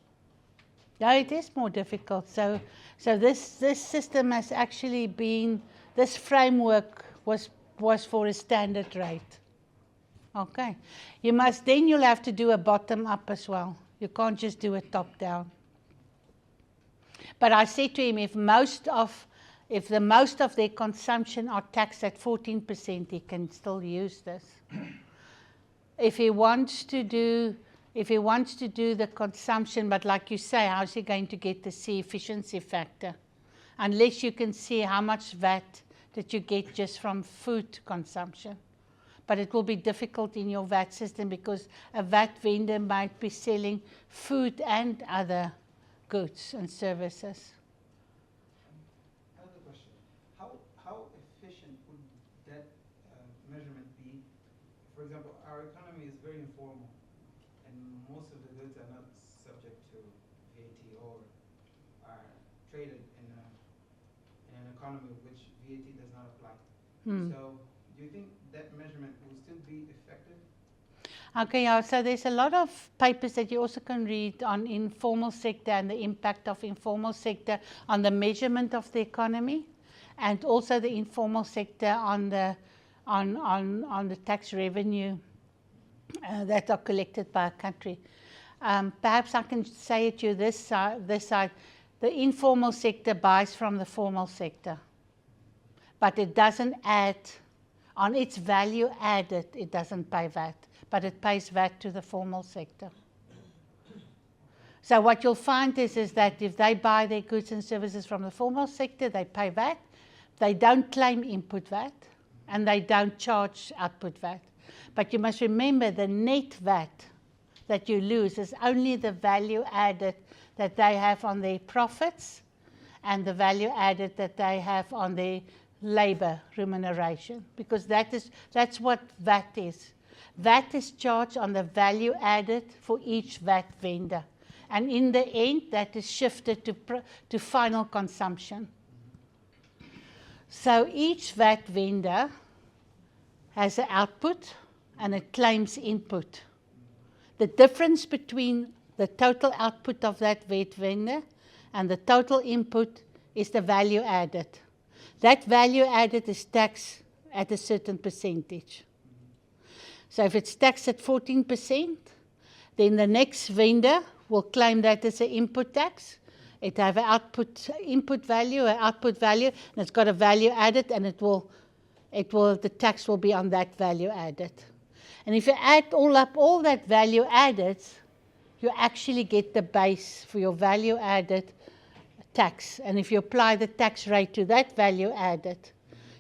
S1: Yeah, it is more difficult. So this system has actually been, this framework was for a standard rate. Okay. You'll have to do a bottom up as well. You can't just do a top down. But I said to him, if the most of their consumption are taxed at 14%, he can still use this. If he wants to do the consumption, but like you say, how's he going to get the C efficiency factor? Unless you can see how much VAT that you get just from food consumption. But it will be difficult in your VAT system because a VAT vendor might be selling food and other goods and services.
S2: Another question. How efficient would that measurement be? For example, our economy is very informal, and most of the goods are not subject to VAT or are traded in an economy which VAT does not apply. So do you think that measurement will still be effective?
S1: Okay, yeah, so there's a lot of papers that you also can read on informal sector and the impact of informal sector on the measurement of the economy, and also the informal sector on the tax revenue that are collected by a country. Perhaps I can say it to you this side. The informal sector buys from the formal sector, but it doesn't add, on its value added, it doesn't pay VAT, but it pays VAT to the formal sector. So what you'll find is that if they buy their goods and services from the formal sector, they pay VAT, they don't claim input VAT, and they don't charge output VAT. But you must remember the net VAT that you lose is only the value added that they have on their profits and the value added that they have on their labor remuneration, because that's what VAT is. VAT is charged on the value added for each VAT vendor. And in the end, that is shifted to final consumption. So each VAT vendor has an output and it claims input. The difference between the total output of that VAT vendor and the total input is the value added. That value added is taxed at a certain percentage. So if it's taxed at 14%, then the next vendor will claim that as an input tax. It have an input value, an output value, and it's got a value added, and the tax will be on that value added. And if you add all up all that value added, you actually get the base for your value added tax. And if you apply the tax rate to that value added,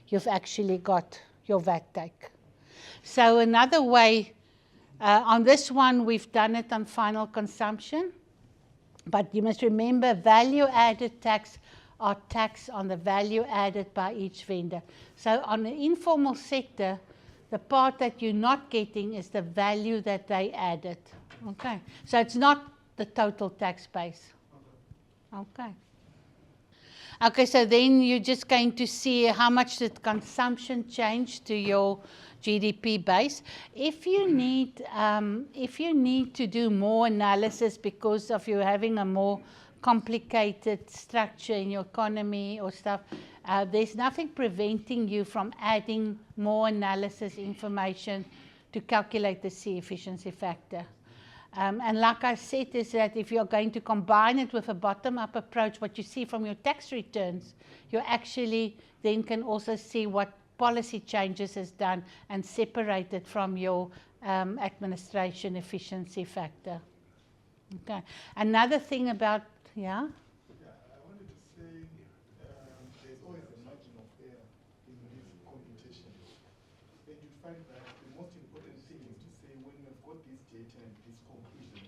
S1: you've actually got your VAT take. So another way, on this one, we've done it on final consumption. But you must remember, value added tax are tax on the value added by each vendor. So on the informal sector, the part that you're not getting is the value that they added. Okay, so it's not the total tax base. Okay. Okay, so then you're just going to see how much did consumption change to your GDP base. If you need to do more analysis because of you having a more complicated structure in your economy or stuff, there's nothing preventing you from adding more analysis information to calculate the C efficiency factor. And like I said, is that if you're going to combine it with a bottom-up approach, what you see from your tax returns, you actually then can also see what policy changes has done and separate it from your administration efficiency factor. Okay. Another thing about, yeah?
S7: Yeah, I wanted to say there's always a margin of error in this computation. And you find that the most important thing is to say when we've got this data and this conclusion,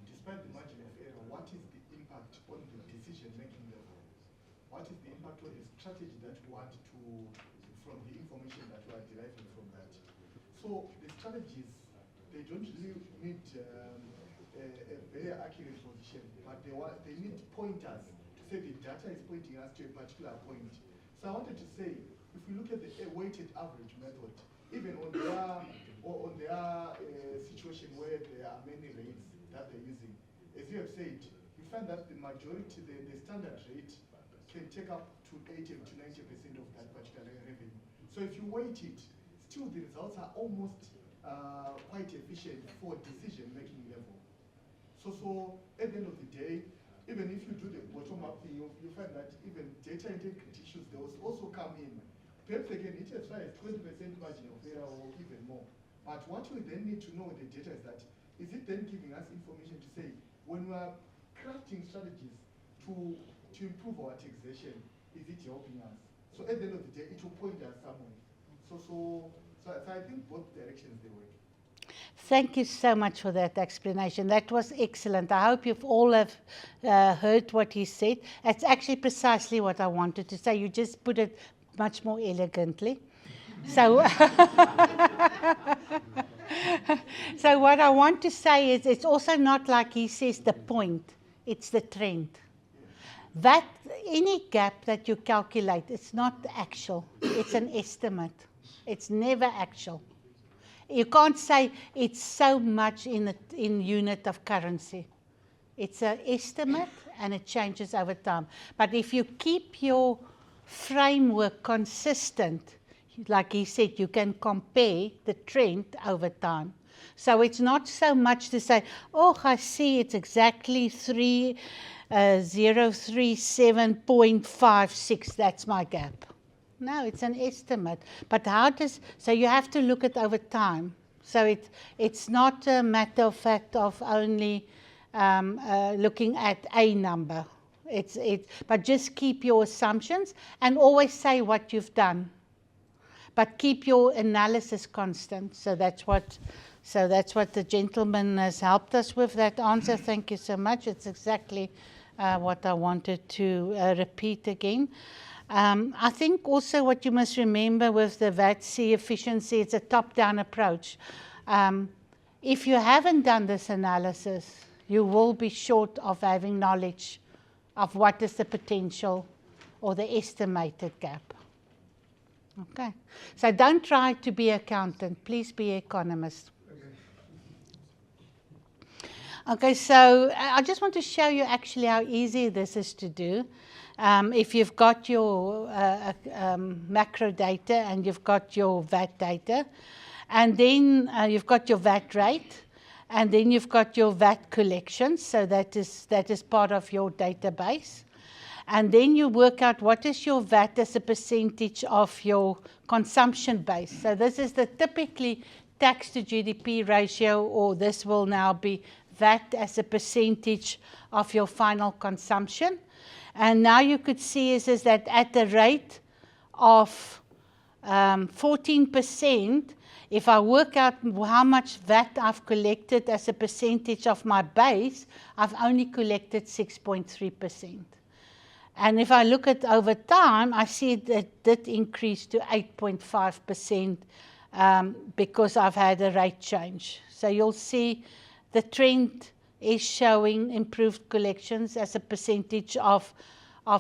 S7: despite the margin of error, what is the impact on the decision-making level? What is the impact on the strategy that we want to, from the information that we are deriving from that? So the strategies, they don't really need a very accurate position, but they need pointers to say the data is pointing us to a particular point. So I wanted to say, if we look at the weighted average method, even on their situation where there are many rates that they're using, as you have said, you find that the majority, the standard rate can take up to 80 to 90% of that particular revenue. So if you weight it, still the results are almost quite efficient for decision-making level. So at the end of the day, even if you do the bottom-up thing, you find that even data integrity issues, they will also come in. Perhaps they can hit as far as 20% margin of error or even more. But what we then need to know with the data is that, is it then giving us information to say, when we are crafting strategies to improve our taxation, is it helping us? So at the end of the day, it will point us somewhere. So I think both directions they work.
S1: Thank you so much for that explanation. That was excellent. I hope you've all have heard what he said. It's actually precisely what I wanted to say. You just put it much more elegantly. So, so what I want to say is it's also not like he says the point, it's the trend. That any gap that you calculate, it's not actual, it's an estimate. It's never actual. You can't say it's so much in unit of currency. It's an estimate and it changes over time. But if you keep your framework consistent, like he said, you can compare the trend over time. So it's not so much to say, oh, I see it's exactly 037.56, that's my gap. No, it's an estimate. But so you have to look at over time. So it's not a matter of fact of only looking at a number. But just keep your assumptions and always say what you've done. But keep your analysis constant. So that's what the gentleman has helped us with, that answer. Thank you so much. It's exactly what I wanted to repeat again. I think also what you must remember with the VAT-C efficiency, it's a top-down approach. If you haven't done this analysis, you will be short of having knowledge of what is the potential or the estimated gap. Okay, so don't try to be accountant, please be economist. Okay, so I just want to show you actually how easy this is to do. If you've got your macro data and you've got your VAT data, and then you've got your VAT rate, and then you've got your VAT collections, so that is part of your database. And then you work out what is your VAT as a percentage of your consumption base. So this is the typically tax to GDP ratio, or this will now be VAT as a percentage of your final consumption. And now you could see is that at the rate of 14%, if I work out how much VAT I've collected as a percentage of my base, I've only collected 6.3%. And if I look at over time, I see that did increase to 8.5% because I've had a rate change. So you'll see the trend is showing improved collections as a percentage of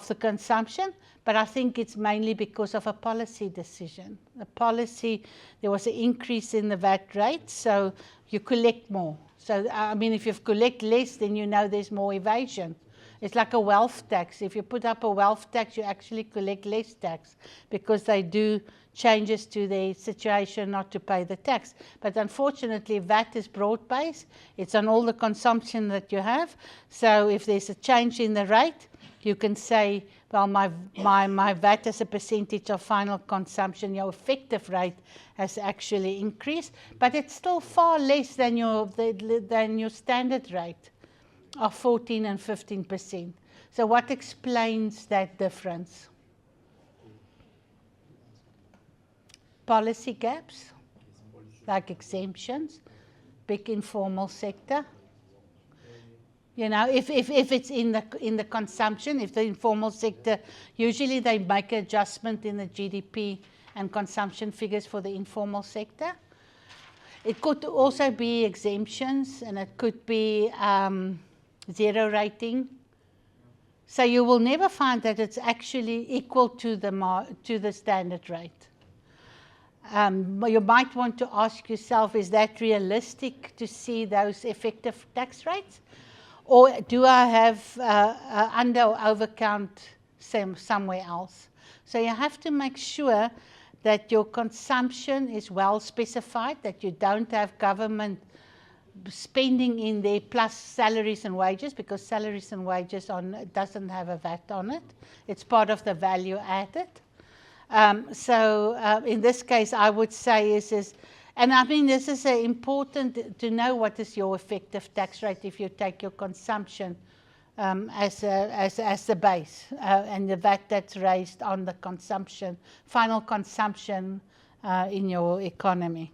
S1: the consumption, but I think it's mainly because of a policy decision. The policy, there was an increase in the VAT rate, so you collect more. So, I mean, if you collect less, then you know there's more evasion. It's like a wealth tax. If you put up a wealth tax, you actually collect less tax because they do changes to their situation not to pay the tax. But unfortunately, VAT is broad-based. It's on all the consumption that you have. So if there's a change in the rate, you can say, well, my VAT as a percentage of final consumption, your effective rate has actually increased, but it's still far less than your standard rate of 14 and 15%. So what explains that difference? Policy gaps, like exemptions, big informal sector. You know, if it's in the consumption, if the informal sector, usually they make an adjustment in the GDP and consumption figures for the informal sector. It could also be exemptions, and it could be zero rating. So you will never find that it's actually equal to the standard rate. You might want to ask yourself, is that realistic to see those effective tax rates? Or do I have under or overcount somewhere else? So you have to make sure that your consumption is well specified, that you don't have government spending in there plus salaries and wages, because salaries and wages doesn't have a VAT on it. It's part of the value added. So in this case, I would say and I mean, this is important to know what is your effective tax rate if you take your consumption as the base, and the VAT that's raised on the consumption, final consumption in your economy.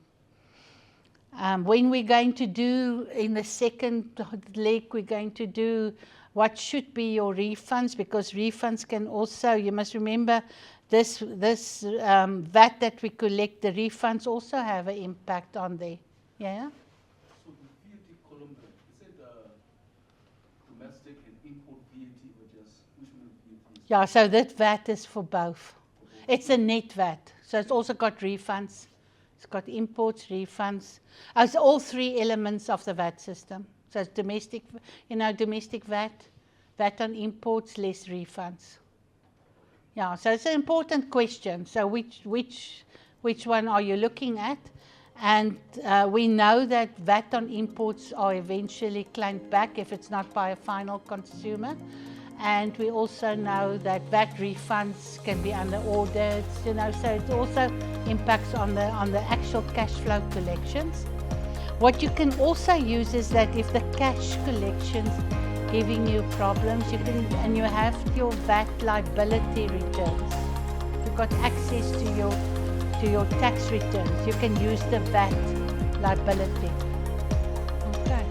S1: When we're going to do, in the second leg, we're going to do what should be your refunds, because refunds can also, you must remember, this VAT that we collect, the refunds also have an impact on there. Yeah?
S6: So the VAT column, is it domestic and import VAT, or just which one VAT?
S1: Yeah, so that VAT is for both. It's a net VAT. So it's also got refunds. It's got imports, refunds. It's all three elements of the VAT system. So it's domestic, domestic VAT, VAT on imports, less refunds. Yeah, so it's an important question. So which one are you looking at? And we know that VAT on imports are eventually claimed back if it's not by a final consumer. And we also know that VAT refunds can be under audits, so it also impacts on the actual cash flow collections. What you can also use is that if the cash collections giving you problems, and you have your VAT liability returns. You've got access to your tax returns. You can use the VAT liability. Okay.